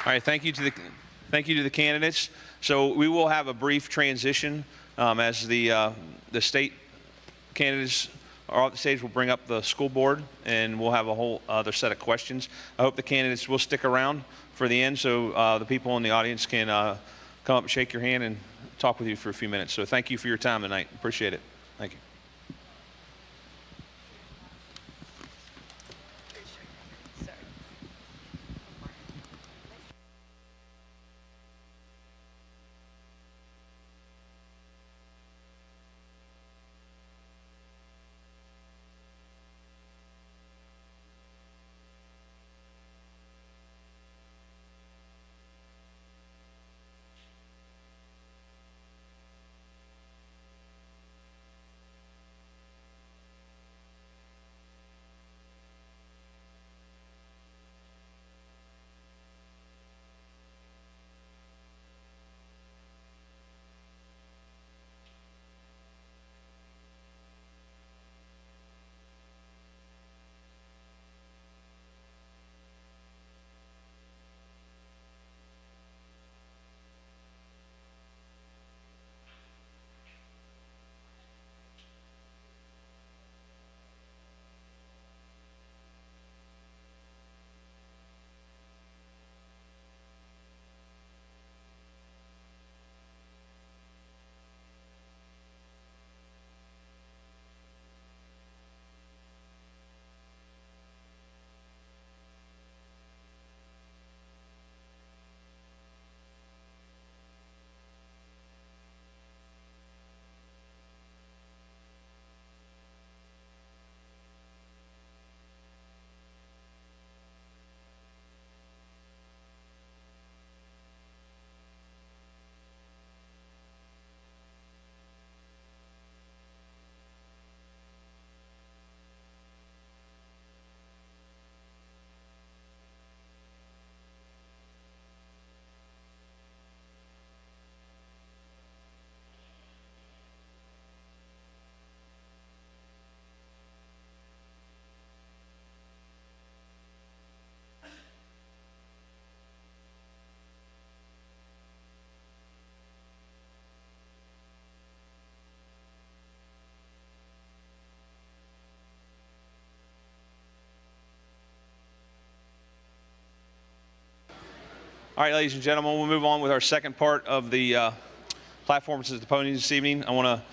Speaker 3: All right, thank you to the candidates. So we will have a brief transition as the state candidates are off the stage. We'll bring up the school board, and we'll have a whole other set of questions. I hope the candidates will stick around for the end, so the people in the audience can come up and shake your hand and talk with you for a few minutes. So thank you for your time tonight. Appreciate it. Thank you. All right, ladies and gentlemen, we'll move on with our second part of the platforms at the podium this evening. I want to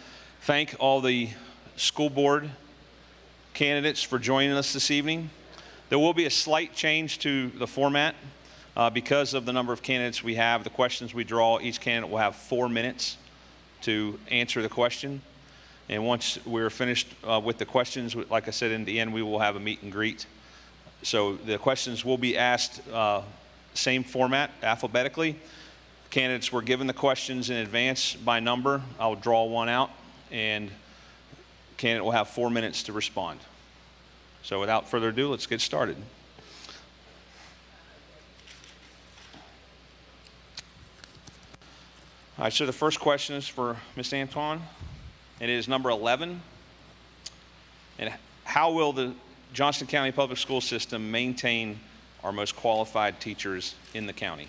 Speaker 3: thank all the school board candidates for joining us this evening. There will be a slight change to the format because of the number of candidates we have, the questions we draw. Each candidate will have 4 minutes to answer the question. And once we're finished with the questions, like I said, in the end, we will have a meet and greet. So the questions will be asked same format, alphabetically. Candidates were given the questions in advance by number. I'll draw one out, and candidate will have 4 minutes to respond. So without further ado, let's get started. All right, so the first question is for Ms. Antoine, and it is number 11. And how will the Johnston County Public School System maintain our most qualified teachers in the county?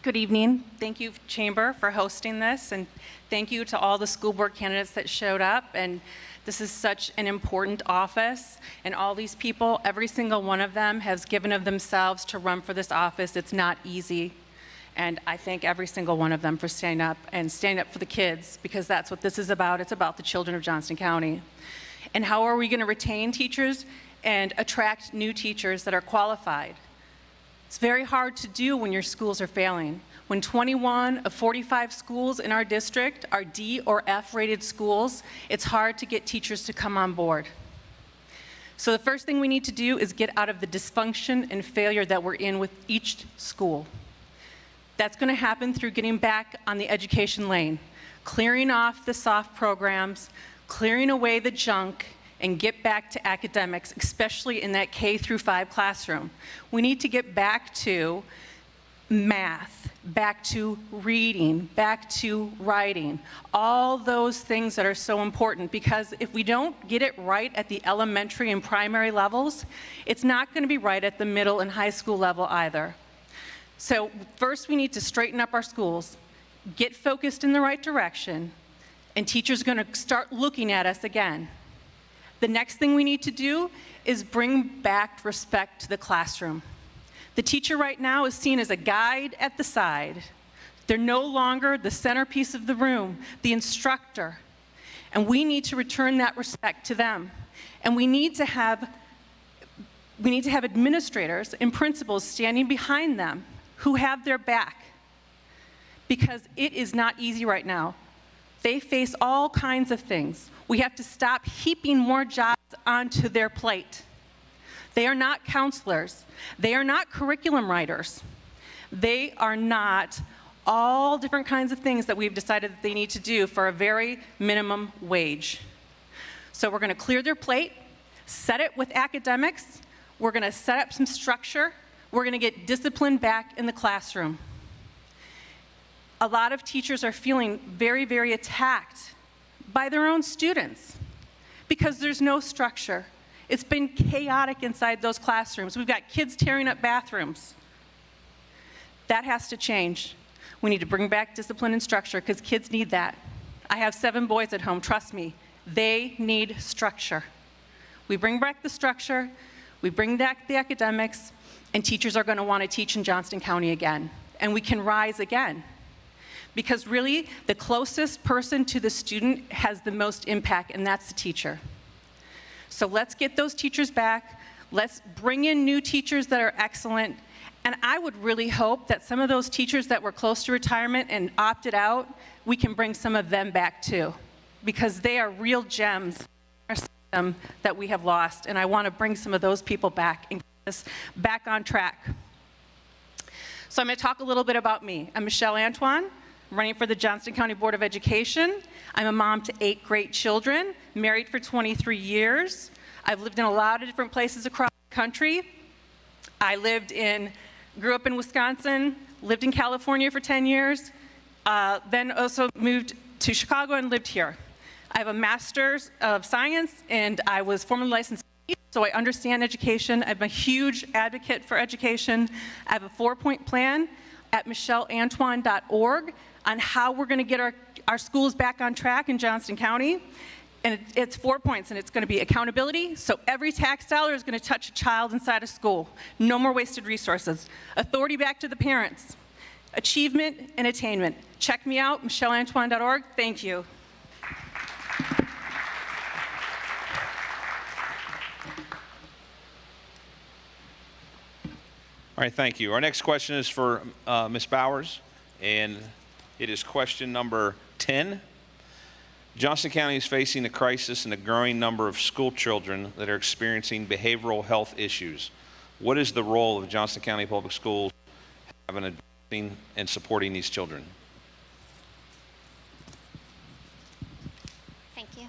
Speaker 8: Good evening. Thank you, Chamber, for hosting this, and thank you to all the school board candidates that showed up. And this is such an important office, and all these people, every single one of them has given of themselves to run for this office. It's not easy, and I thank every single one of them for standing up for the kids, because that's what this is about. It's about the children of Johnston County. And how are we going to retain teachers and attract new teachers that are qualified? It's very hard to do when your schools are failing. when 21 of 45 schools in our district are D or F rated schools, it's hard to get teachers to come on board. So the first thing we need to do is get out of the dysfunction and failure that we're in with each school. That's going to happen through getting back on the education lane, clearing off the soft programs, clearing away the junk, and get back to academics, especially in that K through 5 classroom. We need to get back to math, back to reading, back to writing, all those things that are so important, because if we don't get it right at the elementary and primary levels, it's not going to be right at the middle and high school level either. So first we need to straighten up our schools, get focused in the right direction, and teachers are going to start looking at us again. The next thing we need to do is bring back respect to the classroom. The teacher right now is seen as a guide at the side. They're no longer the centerpiece of the room, the instructor. And we need to return that respect to them. And we need to have administrators and principals standing behind them who have their back, because it is not easy right now. They face all kinds of things. We have to stop heaping more jobs onto their plate. They are not counselors. They are not curriculum writers. They are not all different kinds of things that we've decided that they need to do for a very minimum wage. So we're going to clear their plate, set it with academics. We're going to set up some structure. We're going to get discipline back in the classroom. A lot of teachers are feeling very, very attacked by their own students because there's no structure. It's been chaotic inside those classrooms. We've got kids tearing up bathrooms. That has to change. We need to bring back discipline and structure because kids need that. I have 7 boys at home, trust me. They need structure. We bring back the structure, we bring back the academics, and teachers are going to want to teach in Johnston County again. And we can rise again. Because really, the closest person to the student has the most impact, and that's the teacher. So let's get those teachers back. Let's bring in new teachers that are excellent. And I would really hope that some of those teachers that were close to retirement and opted out, we can bring some of them back too, because they are real gems in our system that we have lost. And I want to bring some of those people back and get us back on track. So I'm going to talk a little bit about me. I'm Michelle Antoine, running for the Johnston County Board of Education. I'm a mom to 8 great children, married for 23 years. I've lived in a lot of different places across the country. I grew up in Wisconsin, lived in California for 10 years, then also moved to Chicago and lived here. I have a master's of science, and I was formerly licensed, so I understand education. I'm a huge advocate for education. I have a 4-point plan at michelleantoine.org on how we're going to get our schools back on track in Johnston County. And it's 4 points, and it's going to be accountability. So every tax dollar is going to touch a child inside a school. No more wasted resources. Authority back to the parents. Achievement and attainment. Check me out, michelleantoine.org. Thank you.
Speaker 3: All right, thank you. Our next question is for Ms. Bowers, and it is question number 10. Johnston County is facing a crisis in a growing number of school children that are experiencing behavioral health issues. What is the role of Johnston County Public Schools in addressing and supporting these children?
Speaker 9: Thank you.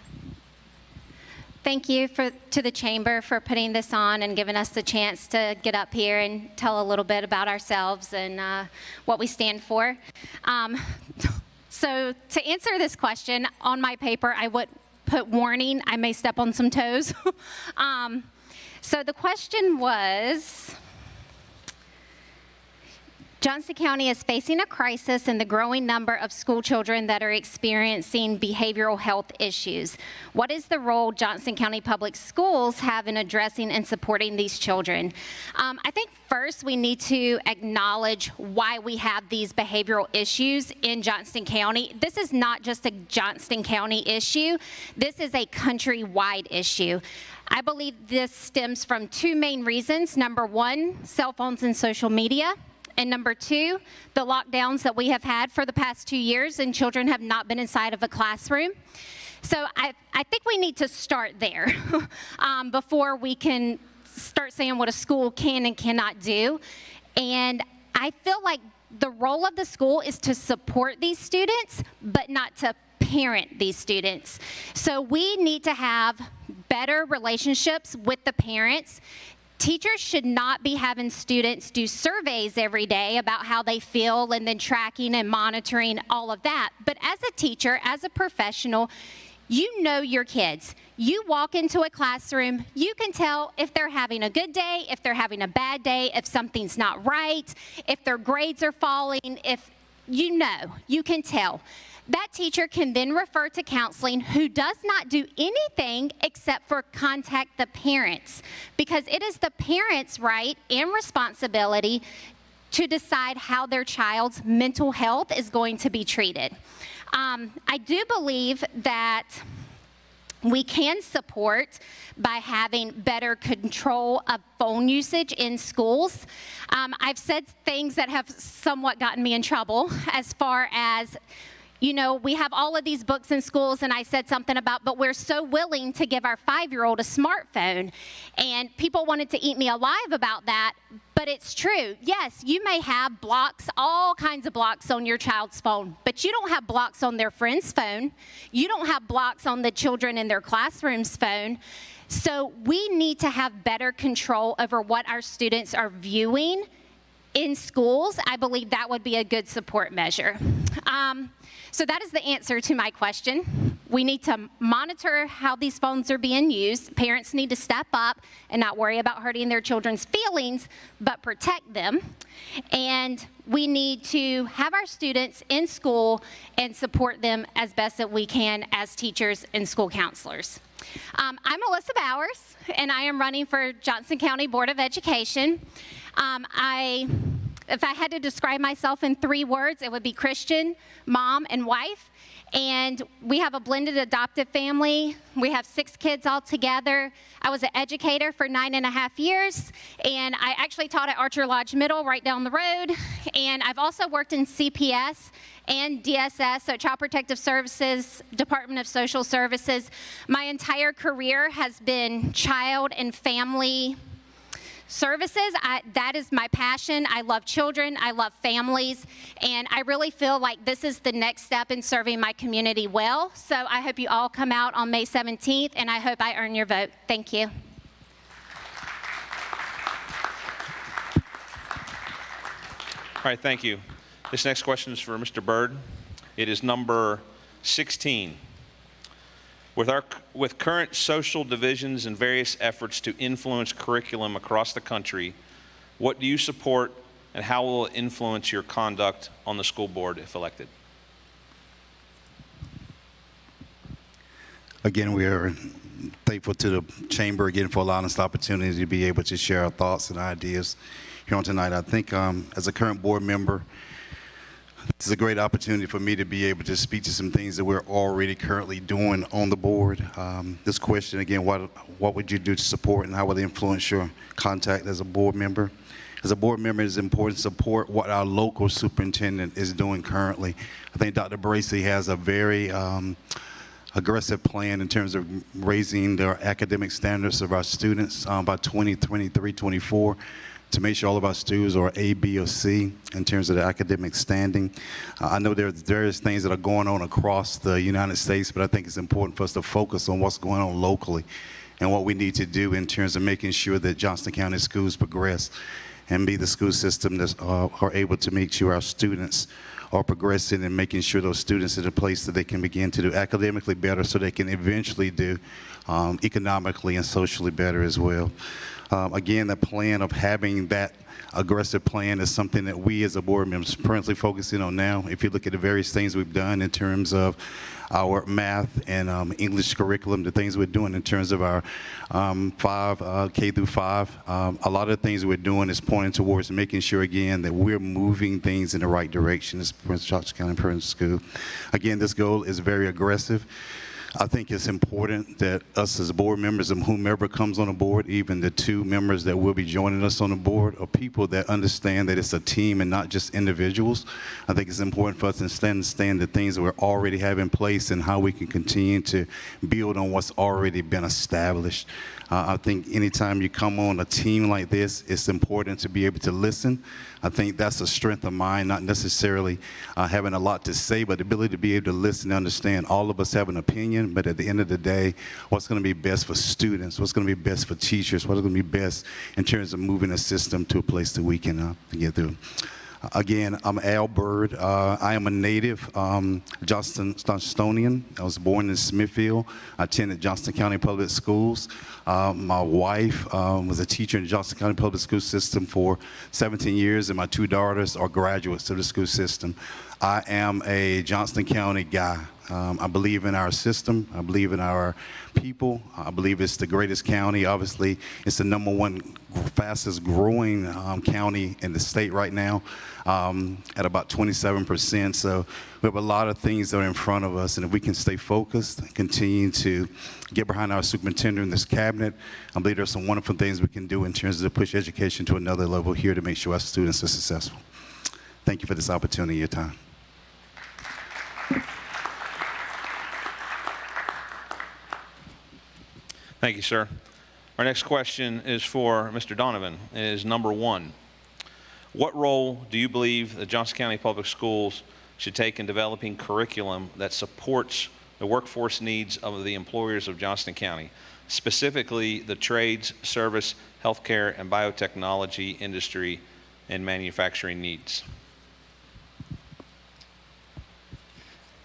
Speaker 9: Thank you to the Chamber for putting this on and giving us the chance to get up here and tell a little bit about ourselves and what we stand for. So to answer this question, on my paper, I would put warning, I may step on some toes. So the question was, Johnston County is facing a crisis in the growing number of school children that are experiencing behavioral health issues. What is the role Johnston County Public Schools have in addressing and supporting these children? I think first we need to acknowledge why we have these behavioral issues in Johnston County. This is not just a Johnston County issue. This is a countrywide issue. I believe this stems from 2 main reasons. Number 1, cell phones and social media. And number two, the lockdowns that we have had for the past 2 years, and children have not been inside of a classroom. So I think we need to start there before we can start saying what a school can and cannot do. And I feel like the role of the school is to support these students, but not to parent these students. So we need to have better relationships with the parents. Teachers should not be having students do surveys every day about how they feel and then tracking and monitoring all of that. But as a teacher, as a professional, you know your kids. You walk into a classroom, you can tell if they're having a good day, if they're having a bad day, if something's not right, if their grades are falling, if you know, you can tell. That teacher can then refer to counseling, who does not do anything except for contact the parents, because it is the parents' right and responsibility to decide how their child's mental health is going to be treated. I do believe that we can support by having better control of phone usage in schools. I've said things that have somewhat gotten me in trouble, as far as, you know, we have all of these books in schools, and I said something about, but we're so willing to give our 5-year-old a smartphone. And people wanted to eat me alive about that, but it's true. Yes, you may have blocks, all kinds of blocks on your child's phone, but you don't have blocks on their friend's phone. You don't have blocks on the children in their classroom's phone. So we need to have better control over what our students are viewing in schools. I believe that would be a good support measure. So that is the answer to my question. We need to monitor how these phones are being used. Parents need to step up and not worry about hurting their children's feelings, but protect them. And we need to have our students in school and support them as best that we can as teachers and school counselors. I'm Melissa Bowers, and I am running for Johnson County Board of Education. If I had to describe myself in 3 words, it would be Christian, mom, and wife. And we have a blended adoptive family. We have 6 kids all together. I was an educator for 9.5 years, and I actually taught at Archer Lodge Middle right down the road. And I've also worked in CPS and DSS, so Child Protective Services, Department of Social Services. My entire career has been child and family services. That is my passion. I love children, I love families, and I really feel like this is the next step in serving my community well. So I hope you all come out on May 17th, and I hope I earn your vote. Thank you.
Speaker 3: All right, thank you. This next question is for Mr. Byrd. It is number 16. With current social divisions and various efforts to influence curriculum across the country, what do you support, and how will it influence your conduct on the school board if elected?
Speaker 10: Again, we are thankful to the chamber again for allowing us the opportunity to be able to share our thoughts and ideas here on tonight. I think as a current board member, this is a great opportunity for me to be able to speak to some things that we're already currently doing on the board. This question, again, what would you do to support, and how will it influence your contact as a board member? As a board member, it's important to support what our local superintendent is doing currently. I think Dr. Bracey has a very aggressive plan in terms of raising the academic standards of our students by 2023-24. To make sure all of our students are A, B, or C in terms of the academic standing. I know there's various things that are going on across the United States, but I think it's important for us to focus on what's going on locally and what we need to do in terms of making sure that Johnston County schools progress and be the school system that are able to make sure our students are progressing and making sure those students are in a place that they can begin to do academically better, so they can eventually do economically and socially better as well. Again, the plan of having that aggressive plan is something that we as a board members are currently focusing on now. If you look at the various things we've done in terms of our math and English curriculum, the things we're doing in terms of our K through 5, a lot of the things we're doing is pointing towards making sure, again, that we're moving things in the right direction as Prince George's County Public School. Again, this goal is very aggressive. I think it's important that us as board members and whomever comes on the board, even the 2 members that will be joining us on the board, are people that understand that it's a team and not just individuals. I think it's important for us to understand the things that we already have in place and how we can continue to build on what's already been established. I think anytime you come on a team like this, it's important to be able to listen. I think that's a strength of mine, not necessarily having a lot to say, but the ability to be able to listen and understand. All of us have an opinion, but at the end of the day, what's going to be best for students, what's going to be best for teachers, what's going to be best in terms of moving a system to a place that we can get through. Again, I'm Al Bird. I am a native Johnstonian. I was born in Smithfield. I attended Johnston County Public Schools. My wife was a teacher in the Johnston County Public School System for 17 years, and my 2 daughters are graduates of the school system. I am a Johnston County guy. I believe in our system. I believe in our people. I believe it's the greatest county. Obviously, it's the #1 fastest growing county in the state right now at about 27%. So we have a lot of things that are in front of us. And if we can stay focused, continue to get behind our superintendent and this cabinet, I believe there's some wonderful things we can do in terms of push education to another level here to make sure our students are successful. Thank you for this opportunity and your time.
Speaker 3: Thank you, sir. Our next question is for Mr. Donovan. It is number 1. What role do you believe the Johnston County Public Schools should take in developing curriculum that supports the workforce needs of the employers of Johnston County, specifically the trades, service, healthcare, and biotechnology industry and manufacturing needs?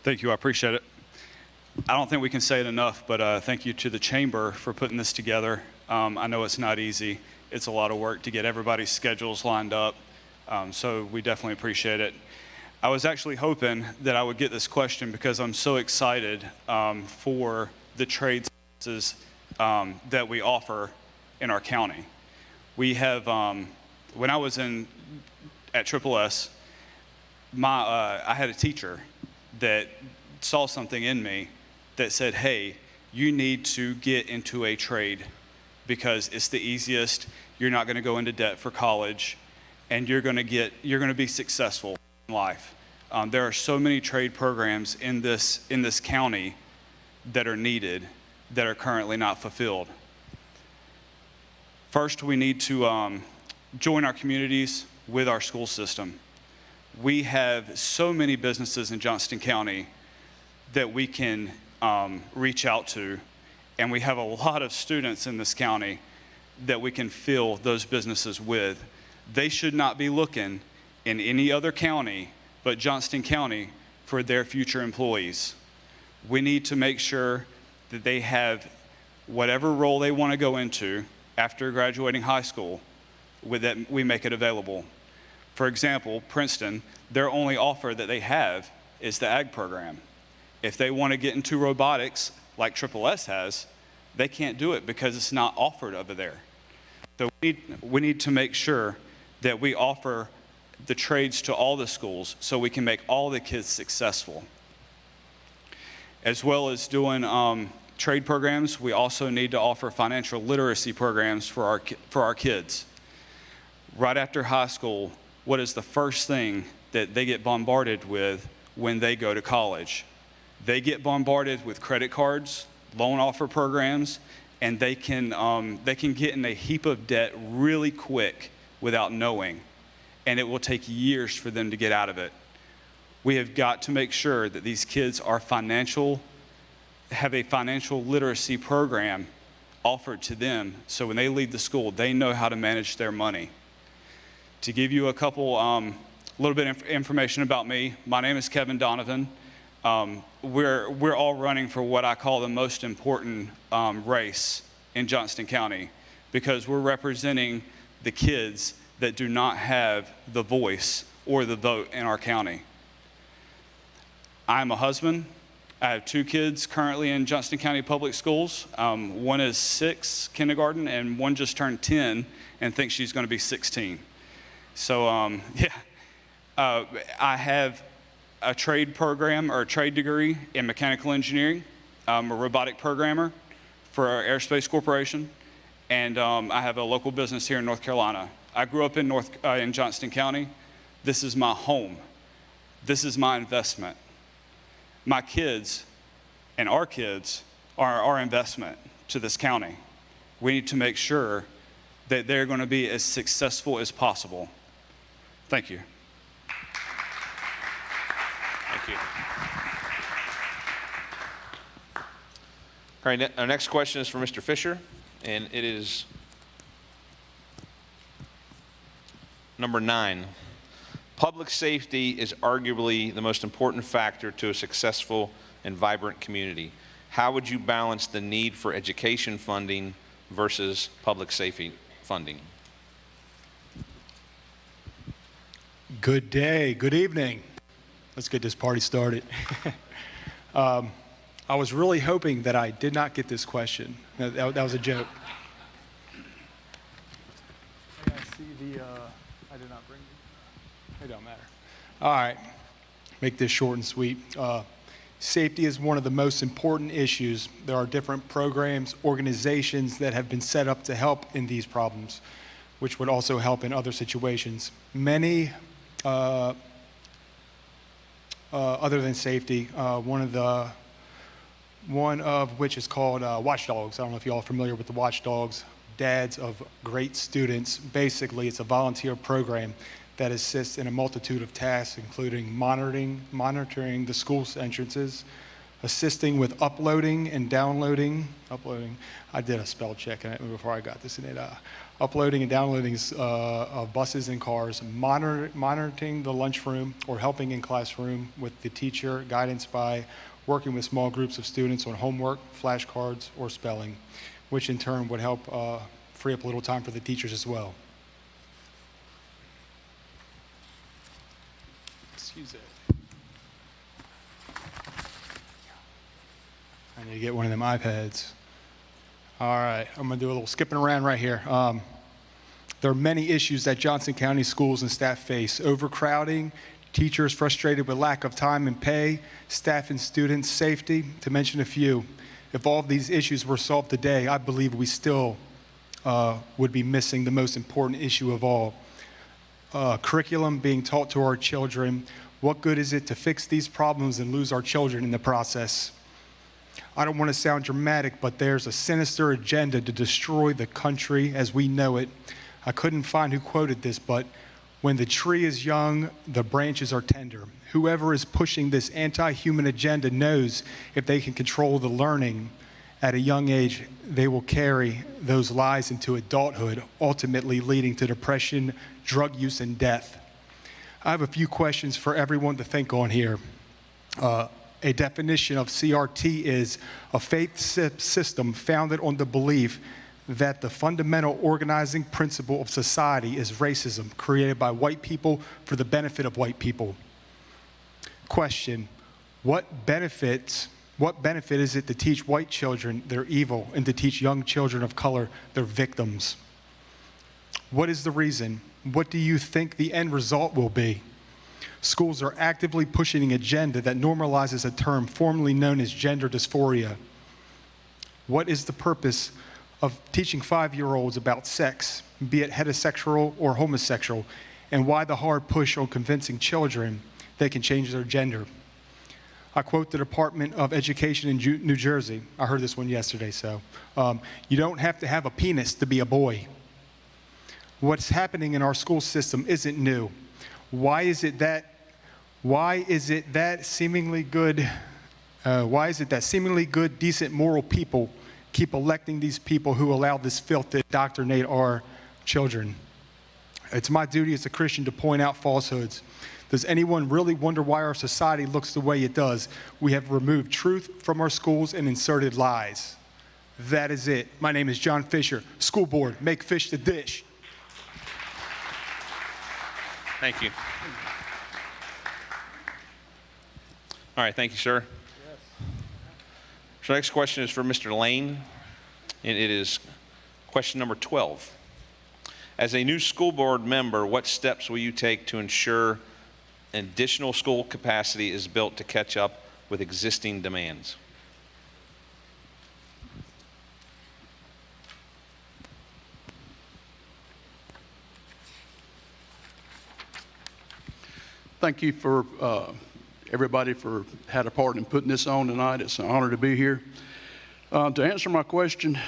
Speaker 11: Thank you. I appreciate it. I don't think we can say it enough, but thank you to the Chamber for putting this together. I know it's not easy. It's a lot of work to get everybody's schedules lined up, so we definitely appreciate it. I was actually hoping that I would get this question because I'm so excited for the trade services that we offer in our county. We have, when I was at SSS, I had a teacher that saw something in me that said, hey, you need to get into a trade because it's the easiest, you're not going to go into debt for college, and you're going to be successful in life. There are so many trade programs in this county that are needed that are currently not fulfilled. First, we need to join our communities with our school system. We have so many businesses in Johnston County that we can reach out to, and we have a lot of students in this county that we can fill those businesses with. They should not be looking in any other county but Johnston County for their future employees. We need to make sure that they have whatever role they want to go into after graduating high school, that we make it available. For example, Princeton, their only offer that they have is the ag program. If they want to get into robotics like SSS has, they can't do it because it's not offered over there. So we need to make sure that we offer the trades to all the schools so we can make all the kids successful. As well as doing trade programs, we also need to offer financial literacy programs for our kids. Right after high school, what is the first thing that they get bombarded with when they go to college? They get bombarded with credit cards, loan offer programs, and they can get in a heap of debt really quick without knowing, and it will take years for them to get out of it. We have got to make sure that these kids are have a financial literacy program offered to them so when they leave the school, they know how to manage their money. To give you a little bit of information about me, my name is Kevin Donovan. We're all running for what I call the most important race in Johnston County because we're representing the kids that do not have the voice or the vote in our county. I'm a husband. I have 2 kids currently in Johnston County Public Schools. One is 6, kindergarten, and one just turned 10 and thinks she's going to be 16. So I have a trade program or a trade degree in mechanical engineering. I'm a robotic programmer for our Aerospace Corporation, and I have a local business here in North Carolina. I grew up in Johnston County. This is my home. This is my investment. My kids and our kids are our investment to this county. We need to make sure that they're going to be as successful as possible. Thank you.
Speaker 3: Thank you. All right, our next question is for Mr. Fisher, and it is number 9. Public safety is arguably the most important factor to a successful and vibrant community. How would you balance the need for education funding versus public safety funding?
Speaker 12: Good day, good evening. Let's get this party started. I was really hoping that I did not get this question. No, that was a joke. I see the, I did not bring it. It don't matter. All right, make this short and sweet. Safety is one of the most important issues. There are different programs, organizations that have been set up to help in these problems, which would also help in other situations. Many, other than safety, one of which is called Watchdogs. I don't know if you all are familiar with the Watchdogs, dads of great students. Basically, it's a volunteer program that assists in a multitude of tasks, including monitoring the school's entrances, assisting with uploading and downloading. I did a spell check before I got this in it. Uploading and downloading of buses and cars, monitoring the lunchroom or helping in classroom with the teacher, guidance by working with small groups of students on homework, flashcards, or spelling, which in turn would help free up a little time for the teachers as well. Excuse it. I need to get one of them iPads. All right, I'm gonna do a little skipping around right here. There are many issues that Johnson County schools and staff face: overcrowding, teachers frustrated with lack of time and pay, staff and students' safety, to mention a few. If all of these issues were solved today, I believe we still would be missing the most important issue of all. Curriculum being taught to our children. What good is it to fix these problems and lose our children in the process? I don't want to sound dramatic, but there's a sinister agenda to destroy the country as we know it. I couldn't find who quoted this, but when the tree is young, the branches are tender. Whoever is pushing this anti-human agenda knows if they can control the learning at a young age, they will carry those lies into adulthood, ultimately leading to depression, drug use, and death. I have a few questions for everyone to think on here. A definition of CRT is a faith system founded on the belief that the fundamental organizing principle of society is racism, created by white people for the benefit of white people. Question: what benefit is it to teach white children they're evil and to teach young children of color they're victims? What is the reason? What do you think the end result will be? Schools are actively pushing an agenda that normalizes a term formerly known as gender dysphoria. What is the purpose of teaching 5-year-olds about sex, be it heterosexual or homosexual, and why the hard push on convincing children they can change their gender? I quote the Department of Education in New Jersey. I heard this one yesterday, so. You don't have to have a penis to be a boy. What's happening in our school system isn't new. Why is it that seemingly good, decent, moral people keep electing these people who allow this filth to indoctrinate our children? It's my duty as a Christian to point out falsehoods. Does anyone really wonder why our society looks the way it does? We have removed truth from our schools and inserted lies. That is it. My name is John Fisher. School board, make fish the dish.
Speaker 3: Thank you. All right, thank you, sir. Yes. So next question is for Mr. Lane, and it is question number 12. As a new school board member, what steps will you take to ensure additional school capacity is built to catch up with existing demands?
Speaker 13: Thank you for everybody for had a part in putting this on tonight. It's an honor to be here. To answer my question,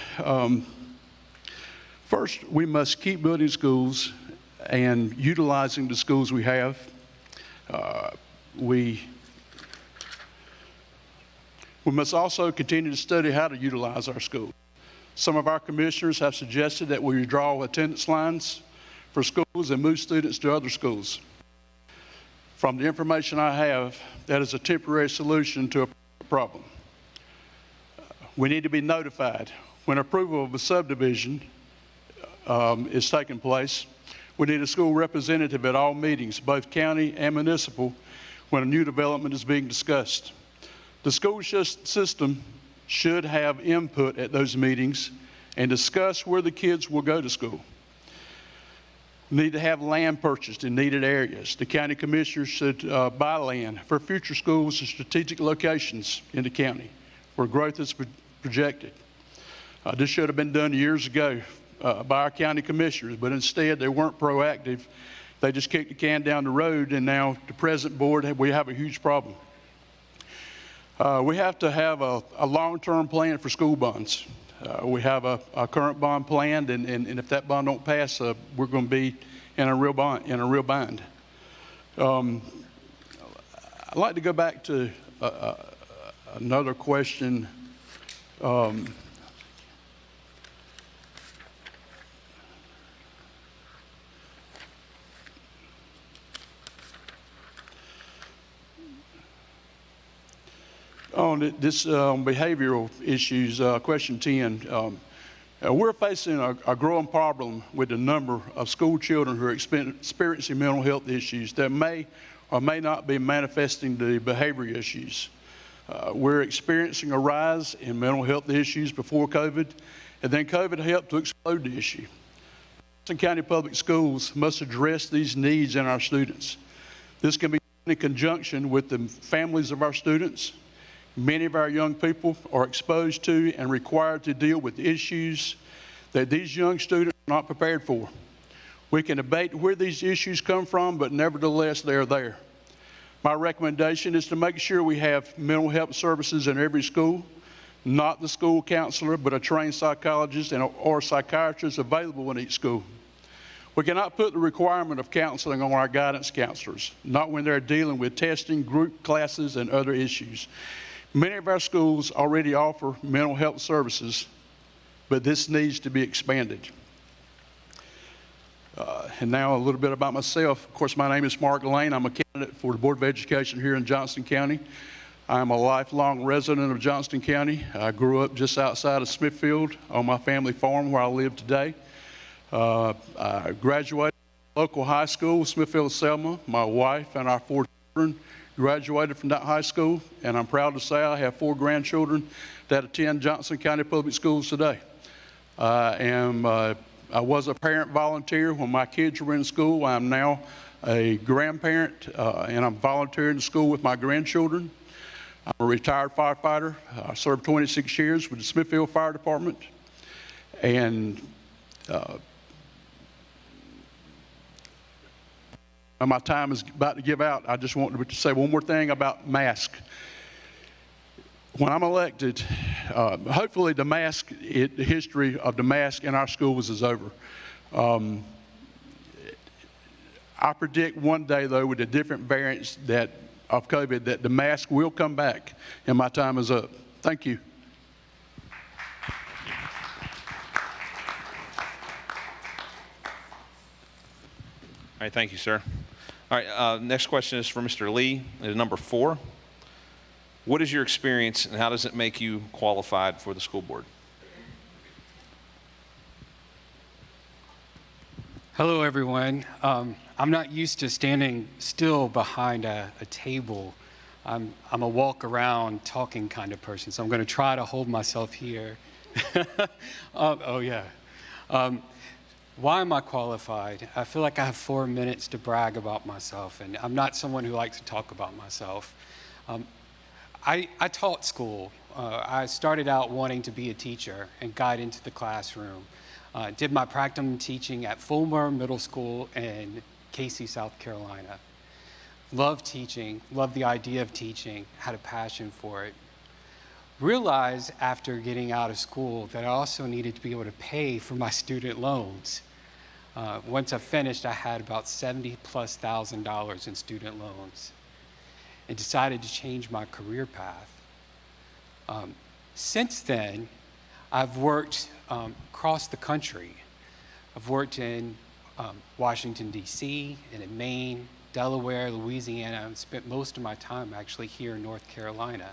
Speaker 13: first, we must keep building schools and utilizing the schools we have. We must also continue to study how to utilize our schools. Some of our commissioners have suggested that we draw attendance lines for schools and move students to other schools. From the information I have, that is a temporary solution to a problem. We need to be notified when approval of a subdivision is taking place. We need a school representative at all meetings, both county and municipal, when a new development is being discussed. The school system should have input at those meetings and discuss where the kids will go to school. Need to have land purchased in needed areas. The county commissioners should buy land for future schools in strategic locations in the county where growth is projected. This should have been done years ago by our county commissioners, but instead they weren't proactive. They just kicked the can down the road, and now the present board, we have a huge problem. We have to have a long-term plan for school bonds. We have a current bond planned, and if that bond don't pass, we're going to be in a real bind. I'd like to go back to another question. On this behavioral issues, question 10, we're facing a growing problem with the number of school children who are experiencing mental health issues that may or may not be manifesting the behavior issues. We're experiencing a rise in mental health issues before COVID, and then COVID helped to explode the issue. Johnson County Public Schools must address these needs in our students. This can be done in conjunction with the families of our students. Many of our young people are exposed to and required to deal with issues that these young students are not prepared for. We can debate where these issues come from, but nevertheless, they are there. My recommendation is to make sure we have mental health services in every school, not the school counselor, but a trained psychologist or psychiatrist available in each school. We cannot put the requirement of counseling on our guidance counselors, not when they're dealing with testing, group classes, and other issues. Many of our schools already offer mental health services, but this needs to be expanded. And now a little bit about myself. Of course, my name is Mark Lane. I'm a candidate for the Board of Education here in Johnston County. I'm a lifelong resident of Johnston County. I grew up just outside of Smithfield on my family farm where I live today. I graduated from local high school, Smithfield Selma. My wife and our 4 children graduated from that high school, and I'm proud to say I have 4 grandchildren that attend Johnson County Public Schools today. I was a parent volunteer when my kids were in school. I'm now a grandparent, and I'm volunteering in school with my grandchildren. I'm a retired firefighter. I served 26 years with the Smithfield Fire Department, and my time is about to give out. I just want to say one more thing about masks. When I'm elected, hopefully the history of the mask in our schools is over. I predict one day, though, with the different variants of COVID, that the mask will come back, and my time is up. Thank you.
Speaker 3: All right, thank you, sir. All right, next question is for Mr. Lee, number 4. What is your experience and how does it make you qualified for the school board?
Speaker 14: Hello, everyone. I'm not used to standing still behind a table. I'm a walk around talking kind of person, so I'm going to try to hold myself here. Why am I qualified? I feel like I have 4 minutes to brag about myself, and I'm not someone who likes to talk about myself. I taught school. I started out wanting to be a teacher and guide into the classroom. Did my practicum teaching at Fulmer Middle School in Casey, South Carolina. loved teaching, loved the idea of teaching, had a passion for it. Realized after getting out of school that I also needed to be able to pay for my student loans. Once I finished, I had about $70,000+ in student loans, and decided to change my career path. Since then, I've worked across the country. I've worked in Washington, D.C., and in Maine, Delaware, Louisiana, and spent most of my time actually here in North Carolina.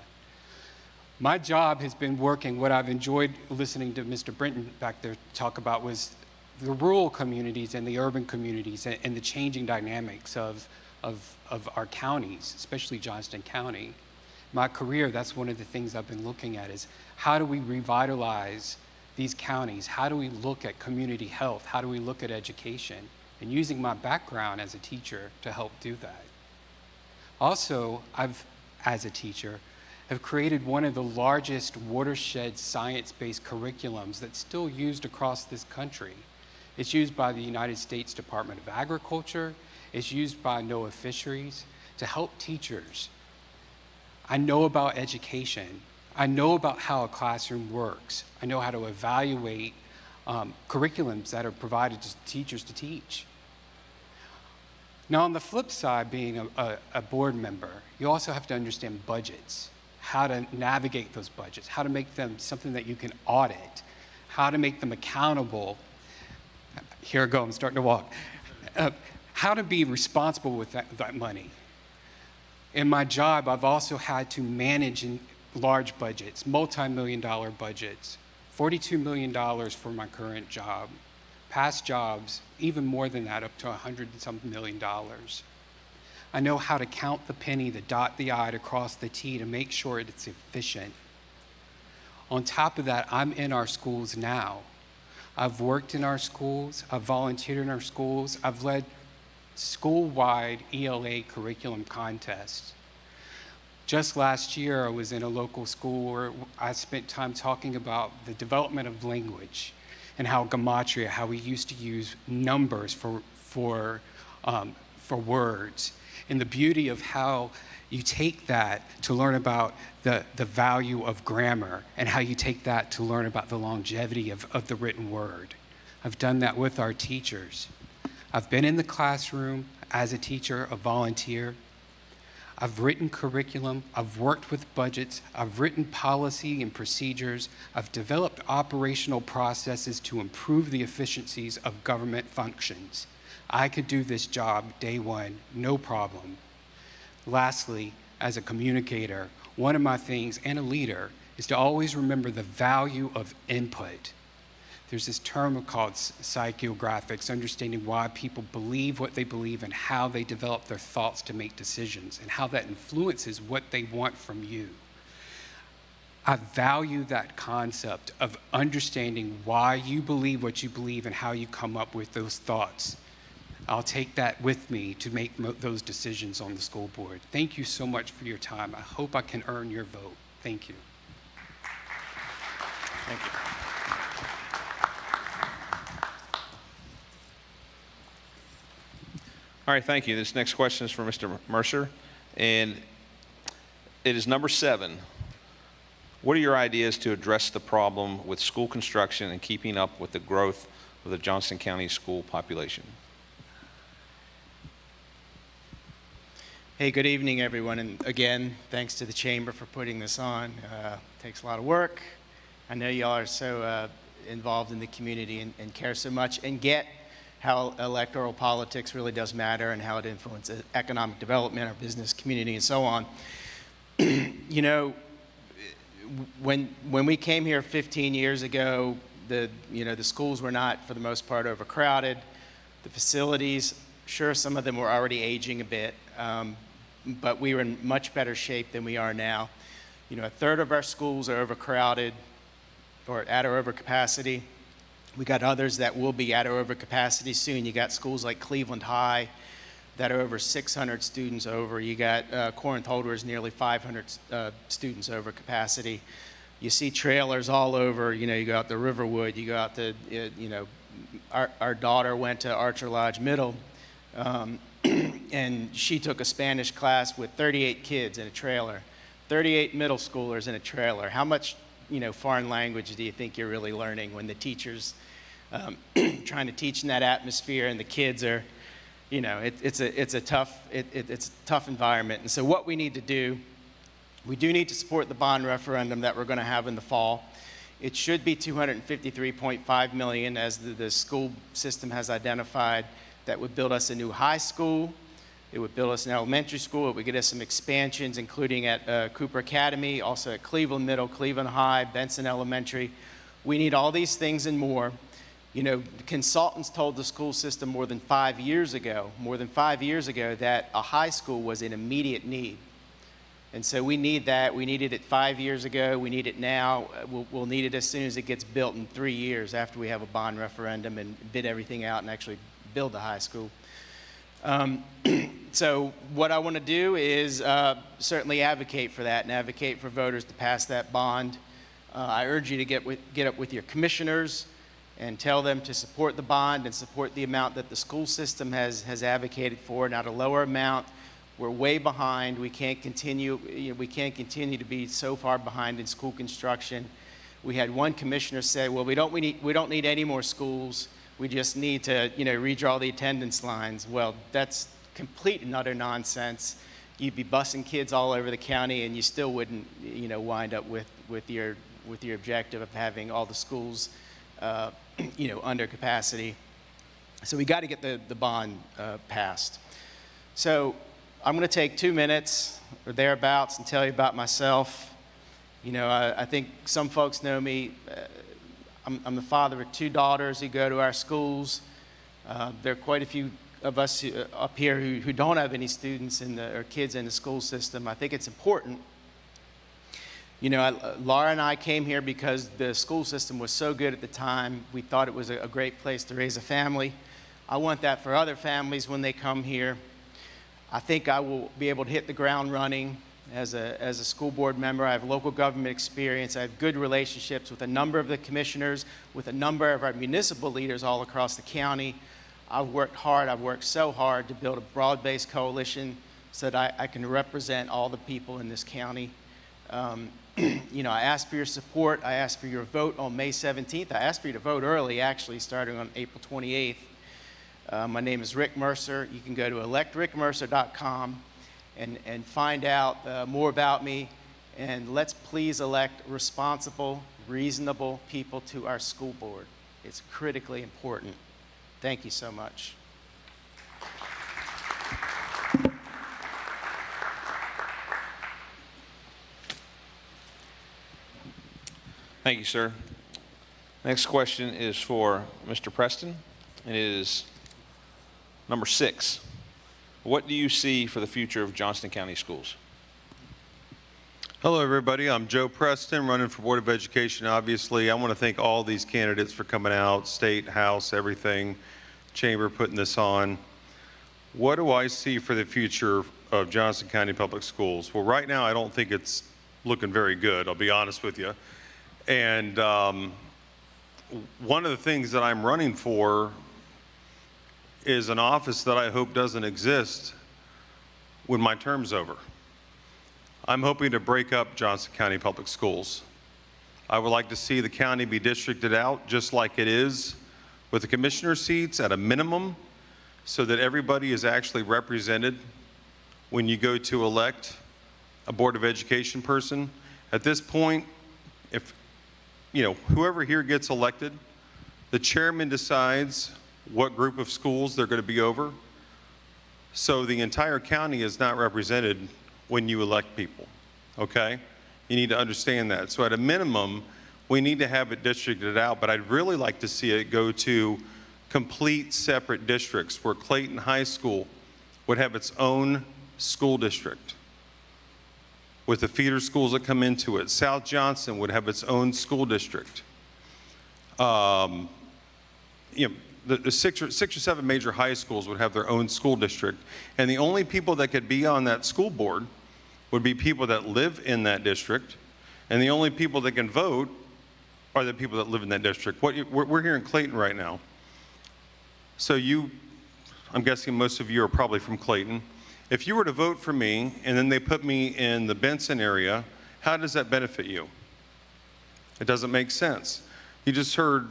Speaker 14: My job has been working, what I've enjoyed listening to Mr. Brenton back there talk about was the rural communities and the urban communities and the changing dynamics of our counties, especially Johnston County. My career, that's one of the things I've been looking at is how do we revitalize these counties? How do we look at community health? How do we look at education? And using my background as a teacher to help do that. Also, as a teacher, have created one of the largest watershed science-based curriculums that's still used across this country. It's used by the United States Department of Agriculture. It's used by NOAA Fisheries to help teachers. I know about education. I know about how a classroom works. I know how to evaluate curriculums that are provided to teachers to teach. Now, on the flip side, being a board member, you also have to understand budgets, how to navigate those budgets, how to make them something that you can audit, how to make them accountable. Here I go, I'm starting to walk. How to be responsible with that money. In my job, I've also had to manage in large budgets, multi-million-dollar budgets, $42 million for my current job. Past jobs, even more than that, up to $100-something million. I know how to count the penny, to dot the I, to cross the T, to make sure it's efficient. On top of that, I'm in our schools now. I've worked in our schools, I've volunteered in our schools, I've led school-wide ELA curriculum contests. Just last year, I was in a local school where I spent time talking about the development of language and how gematria, how we used to use numbers for words, and the beauty of how you take that to learn about the value of grammar, and how you take that to learn about the longevity of the written word. I've done that with our teachers. I've been in the classroom as a teacher, a volunteer. I've written curriculum, I've worked with budgets, I've written policy and procedures, I've developed operational processes to improve the efficiencies of government functions. I could do this job day one, no problem. Lastly, as a communicator, one of my things, and a leader, is to always remember the value of input. There's this term called psychographics, understanding why people believe what they believe and how they develop their thoughts to make decisions, and how that influences what they want from you. I value that concept of understanding why you believe what you believe and how you come up with those thoughts. I'll take that with me to make those decisions on the school board. Thank you so much for your time. I hope I can earn your vote. Thank you.
Speaker 3: Thank you. All right, thank you. This next question is for Mr. Mercer, and it is number 7. What are your ideas to address the problem with school construction and keeping up with the growth of the Johnston County school population?
Speaker 15: Hey, good evening, everyone. And again, thanks to the Chamber for putting this on. It takes a lot of work. I know y'all are so involved in the community and care so much and get how electoral politics really does matter and how it influences economic development, our business community, and so on. You know, when we came here 15 years ago, the schools were not, for the most part, overcrowded. The facilities, sure, some of them were already aging a bit, but we were in much better shape than we are now. You know, 1/3 of our schools are overcrowded or at or over capacity. We got others that will be at or over capacity soon. You got schools like Cleveland High that are over 600 students over. You got Corinth Holders nearly 500 students over capacity. You see trailers all over. You know, you go out to Riverwood. You go out to, you know, our daughter went to Archer Lodge Middle. and she took a Spanish class with 38 kids in a trailer, 38 middle schoolers in a trailer. How much, foreign language do you think you're really learning when the teacher's trying to teach in that atmosphere and the kids are, it's a tough environment. And so what we need to do, we do need to support the bond referendum that we're going to have in the fall. It should be $253.5 million, as the school system has identified. That would build us a new high school. It would build us an elementary school. It would get us some expansions, including at Cooper Academy, also at Cleveland Middle, Cleveland High, Benson Elementary. We need all these things and more. The consultants told the school system more than 5 years ago, that a high school was in immediate need. And so we need that. We needed it 5 years ago. We need it now. We'll need it as soon as it gets built in 3 years after we have a bond referendum and bid everything out and actually build the high school. So what I want to do is certainly advocate for that and advocate for voters to pass that bond. I urge you to get up with your commissioners and tell them to support the bond and support the amount that the school system has advocated for, not a lower amount. We're way behind. We can't continue to be so far behind in school construction. We had one commissioner say, well, we don't need any more schools. We just need to, redraw the attendance lines. Well, that's complete and utter nonsense. You'd be busing kids all over the county, and you still wouldn't, wind up with your objective of having all the schools, under capacity. So we got to get the bond passed. So I'm going to take 2 minutes or thereabouts and tell you about myself. I think some folks know me. I'm the father of 2 daughters who go to our schools. There are quite a few of us up here who don't have any students or kids in the school system. I think it's important. Laura and I came here because the school system was so good at the time. We thought it was a great place to raise a family. I want that for other families when they come here. I think I will be able to hit the ground running as a school board member. I have local government experience. I have good relationships with a number of the commissioners, with a number of our municipal leaders all across the county. I've worked hard. I've worked so hard to build a broad-based coalition so that I can represent all the people in this county. I asked for your support. I asked for your vote on May 17th. I asked for you to vote early, actually, starting on April 28th. My name is Rick Mercer. You can go to electrickmercer.com and find out more about me. And let's please elect responsible, reasonable people to our school board. It's critically important. Thank you so much.
Speaker 3: Thank you, sir. Next question is for Mr. Preston, and it is number 6. What do you see for the future of Johnston County Schools?
Speaker 16: Hello, everybody. I'm Joe Preston, running for Board of Education. Obviously, I want to thank all these candidates for coming out, state, house, everything, chamber putting this on. What do I see for the future of Johnston County Public Schools? Well, right now, I don't think it's looking very good, I'll be honest with you. And one of the things that I'm running for is an office that I hope doesn't exist when my term's over. I'm hoping to break up Johnston County Public Schools. I would like to see the county be districted out just like it is with the commissioner seats at a minimum so that everybody is actually represented when you go to elect a Board of Education person. At this point, if whoever here gets elected, the chairman decides what group of schools they're going to be over. So the entire county is not represented when you elect people, okay? You need to understand that. So at a minimum, we need to have it districted out, but I'd really like to see it go to complete separate districts where Clayton High School would have its own school district with the feeder schools that come into it. South Johnston would have its own school district. The 6 or 7 major high schools would have their own school district. And the only people that could be on that school board would be people that live in that district. And the only people that can vote are the people that live in that district. We're here in Clayton right now. So I'm guessing most of you are probably from Clayton. If you were to vote for me and then they put me in the Benson area, how does that benefit you? It doesn't make sense. You just heard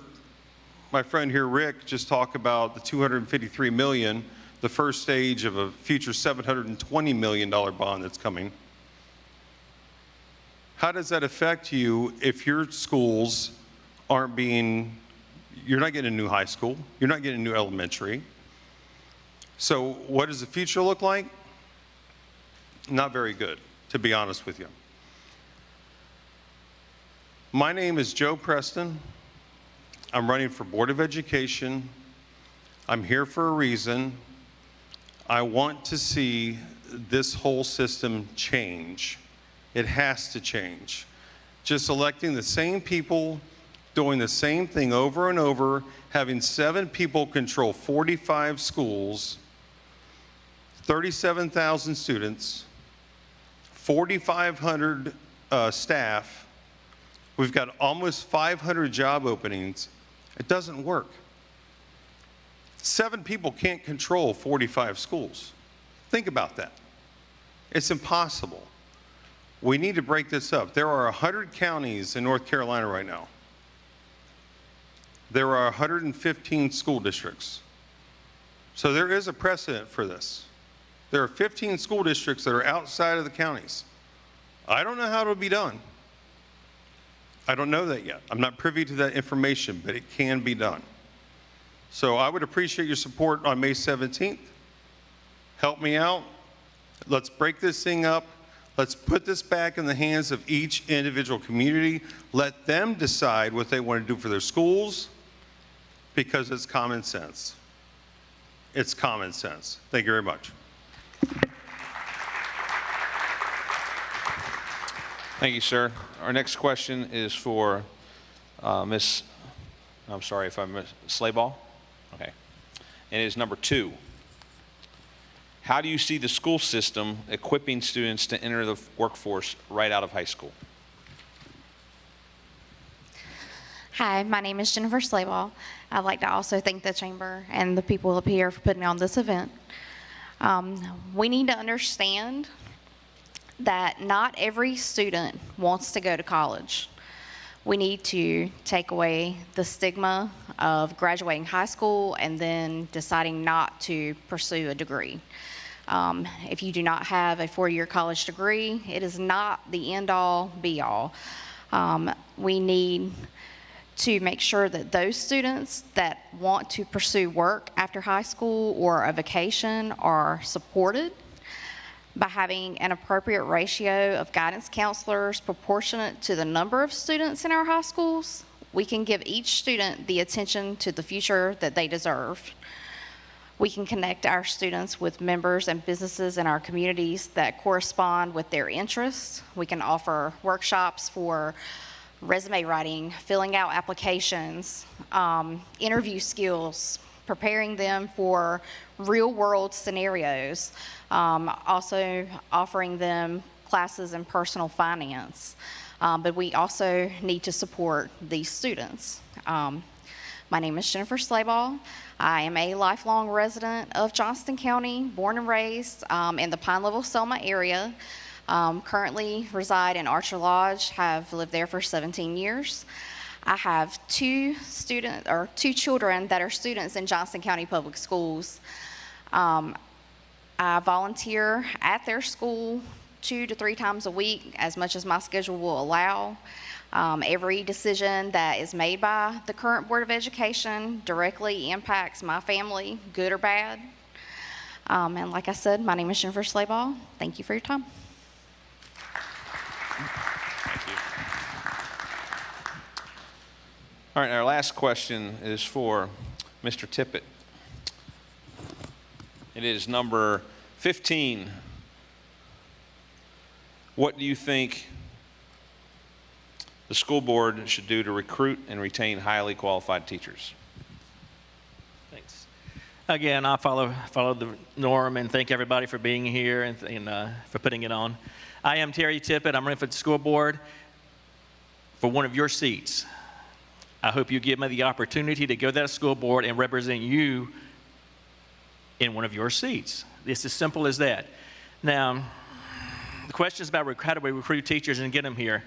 Speaker 16: my friend here, Rick, just talk about the $253 million, the first stage of a future $720 million bond that's coming. How does that affect you if your schools aren't being, you're not getting a new high school, you're not getting a new elementary. So what does the future look like? Not very good, to be honest with you. My name is Joe Preston. I'm running for Board of Education. I'm here for a reason. I want to see this whole system change. It has to change. Just electing the same people, doing the same thing over and over, having 7 people control 45 schools, 37,000 students, 4,500 staff. We've got almost 500 job openings. It doesn't work. 7 people can't control 45 schools. Think about that. It's impossible. We need to break this up. There are 100 counties in North Carolina right now. There are 115 school districts. So there is a precedent for this. There are 15 school districts that are outside of the counties. I don't know how it'll be done. I don't know that yet. I'm not privy to that information, but it can be done. So I would appreciate your support on May 17th. Help me out. Let's break this thing up. Let's put this back in the hands of each individual community. Let them decide what they want to do for their schools, because it's common sense. It's common sense. Thank you very much.
Speaker 3: Thank you, sir. Our next question is for Miss, I'm sorry if I missed, Slayball? Okay. And it is number 2. How do you see the school system equipping students to enter the workforce right out of high school?
Speaker 17: Hi, my name is Jennifer Slayball. I'd like to also thank the Chamber and the people up here for putting on this event. We need to understand that not every student wants to go to college. We need to take away the stigma of graduating high school and then deciding not to pursue a degree. If you do not have a 4-year college degree, it is not the end-all, be-all. We need to make sure that those students that want to pursue work after high school or a vacation are supported by having an appropriate ratio of guidance counselors proportionate to the number of students in our high schools. We can give each student the attention to the future that they deserve. We can connect our students with members and businesses in our communities that correspond with their interests. We can offer workshops for resume writing, filling out applications, interview skills, preparing them for real-world scenarios, also offering them classes in personal finance. But we also need to support these students. My name is Jennifer Slayball. I am a lifelong resident of Johnston County, born and raised in the Pine Level-Selma area. Currently reside in Archer Lodge, have lived there for 17 years. I have 2 children that are students in Johnston County Public Schools. I volunteer at their school 2 to 3 times a week, as much as my schedule will allow. Every decision that is made by the current Board of Education directly impacts my family, good or bad. And like I said, my name is Jennifer Slayball. Thank you for your time.
Speaker 3: Thank you. All right, our last question is for Mr. Tippett. It is number 15. What do you think the school board should do to recruit and retain highly qualified teachers?
Speaker 18: Thanks. Again, I follow the norm and thank everybody for being here and for putting it on. I am Terry Tippett. I'm running for the school board for one of your seats. I hope you give me the opportunity to go to that school board and represent you in one of your seats. It's as simple as that. Now, the question is about how do we recruit teachers and get them here?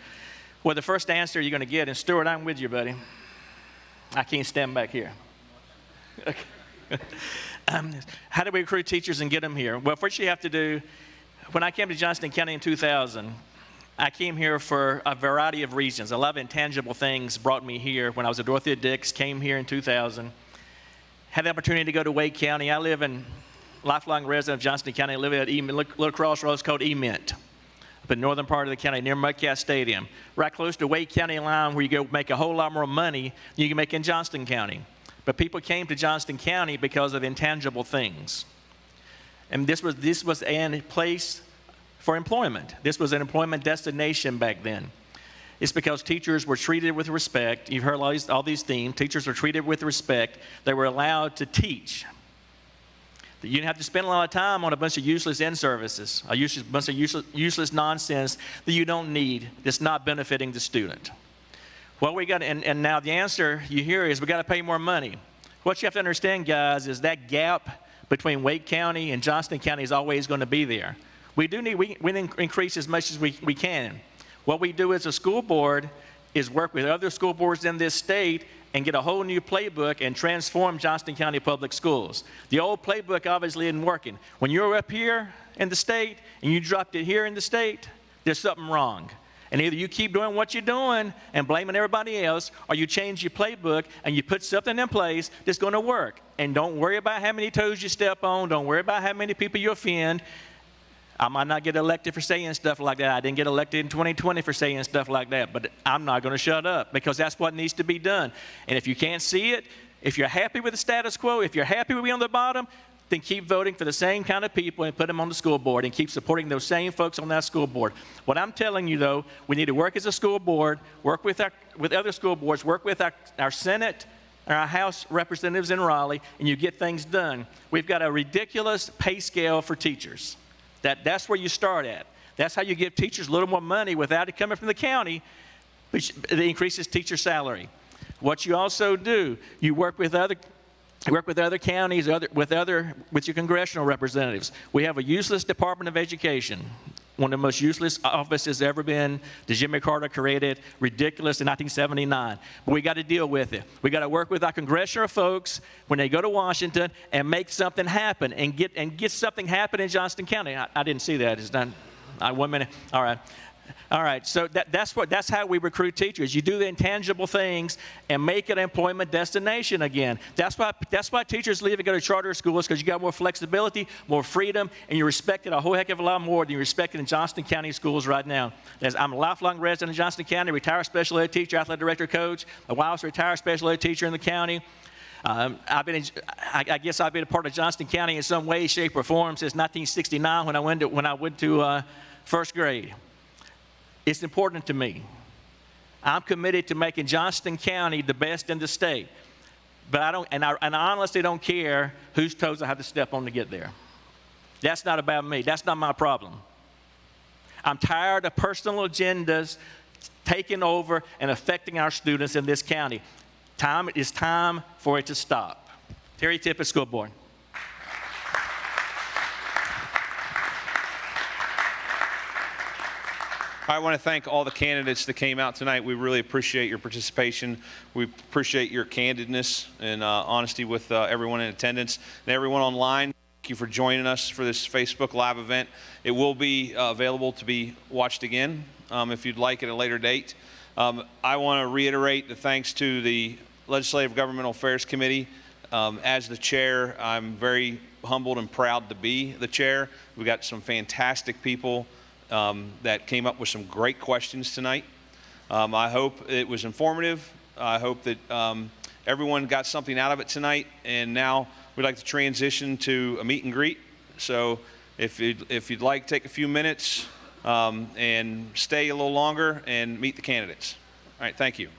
Speaker 18: Well, the first answer you're going to get, and Stuart, I'm with you, buddy. I can't stand back here. How do we recruit teachers and get them here? Well, first you have to do, when I came to Johnston County in 2000, I came here for a variety of reasons. A lot of intangible things brought me here. When I was at Dorothea Dix, came here in 2000. Had the opportunity to go to Wake County. I live in, lifelong resident of Johnston County. I live at a little crossroads called Emint, up in the northern part of the county near Mudcat Stadium. Right close to Wake County line where you go make a whole lot more money than you can make in Johnston County. But people came to Johnston County because of intangible things. And this was a place for employment. This was an employment destination back then. It's because teachers were treated with respect. You've heard all these themes. Teachers were treated with respect. They were allowed to teach. You didn't have to spend a lot of time on a bunch of useless in-services, a bunch of useless nonsense that you don't need, that's not benefiting the student. What we got, and now the answer you hear is we got to pay more money. What you have to understand, guys, is that gap between Wake County and Johnston County is always going to be there. We increase as much as we can. What we do as a school board is work with other school boards in this state and get a whole new playbook and transform Johnston County Public Schools. The old playbook obviously isn't working. When you're up here in the state and you dropped it here in the state, there's something wrong. And either you keep doing what you're doing and blaming everybody else, or you change your playbook and you put something in place that's going to work. And don't worry about how many toes you step on. Don't worry about how many people you offend. I might not get elected for saying stuff like that. I didn't get elected in 2020 for saying stuff like that, but I'm not going to shut up because that's what needs to be done. And if you can't see it, if you're happy with the status quo, if you're happy with being on the bottom, then keep voting for the same kind of people and put them on the school board and keep supporting those same folks on that school board. What I'm telling you, though, we need to work as a school board, work with other school boards, work with our Senate and our House representatives in Raleigh, and you get things done. We've got a ridiculous pay scale for teachers. That's where you start at. That's how you give teachers a little more money without it coming from the county, which increases teacher salary. What you also do, you work with other counties, with your congressional representatives. We have a useless Department of Education, one of the most useless offices ever been. The Jimmy Carter created, ridiculous in 1979. But we got to deal with it. We got to work with our congressional folks when they go to Washington and make something happen and get something happen in Johnston County. I didn't see that. It's done. 1 minute. All right. All right, so that's how we recruit teachers. You do the intangible things and make it an employment destination again. That's why teachers leave and go to charter schools, because you got more flexibility, more freedom, and you're respected a whole heck of a lot more than you're respected in Johnston County schools right now. I'm a lifelong resident of Johnston County, retired special ed teacher, athletic director, coach. My wife's a retired special ed teacher in the county. I guess I've been a part of Johnston County in some way, shape, or form since 1969 when I went to first grade. It's important to me. I'm committed to making Johnston County the best in the state. But I honestly don't care whose toes I have to step on to get there. That's not about me. That's not my problem. I'm tired of personal agendas taking over and affecting our students in this county. It is time for it to stop. Terry Tippett, School Board.
Speaker 3: I want to thank all the candidates that came out tonight. We really appreciate your participation. We appreciate your candidness and honesty with everyone in attendance and everyone online. Thank you for joining us for this Facebook Live event. It will be available to be watched again if you'd like at a later date. I want to reiterate the thanks to the Legislative Governmental Affairs Committee. As the chair, I'm very humbled and proud to be the chair. We've got some fantastic people that came up with some great questions tonight. I hope it was informative. I hope that everyone got something out of it tonight. And now we'd like to transition to a meet and greet. So if you'd like, take a few minutes and stay a little longer and meet the candidates. All right, thank you.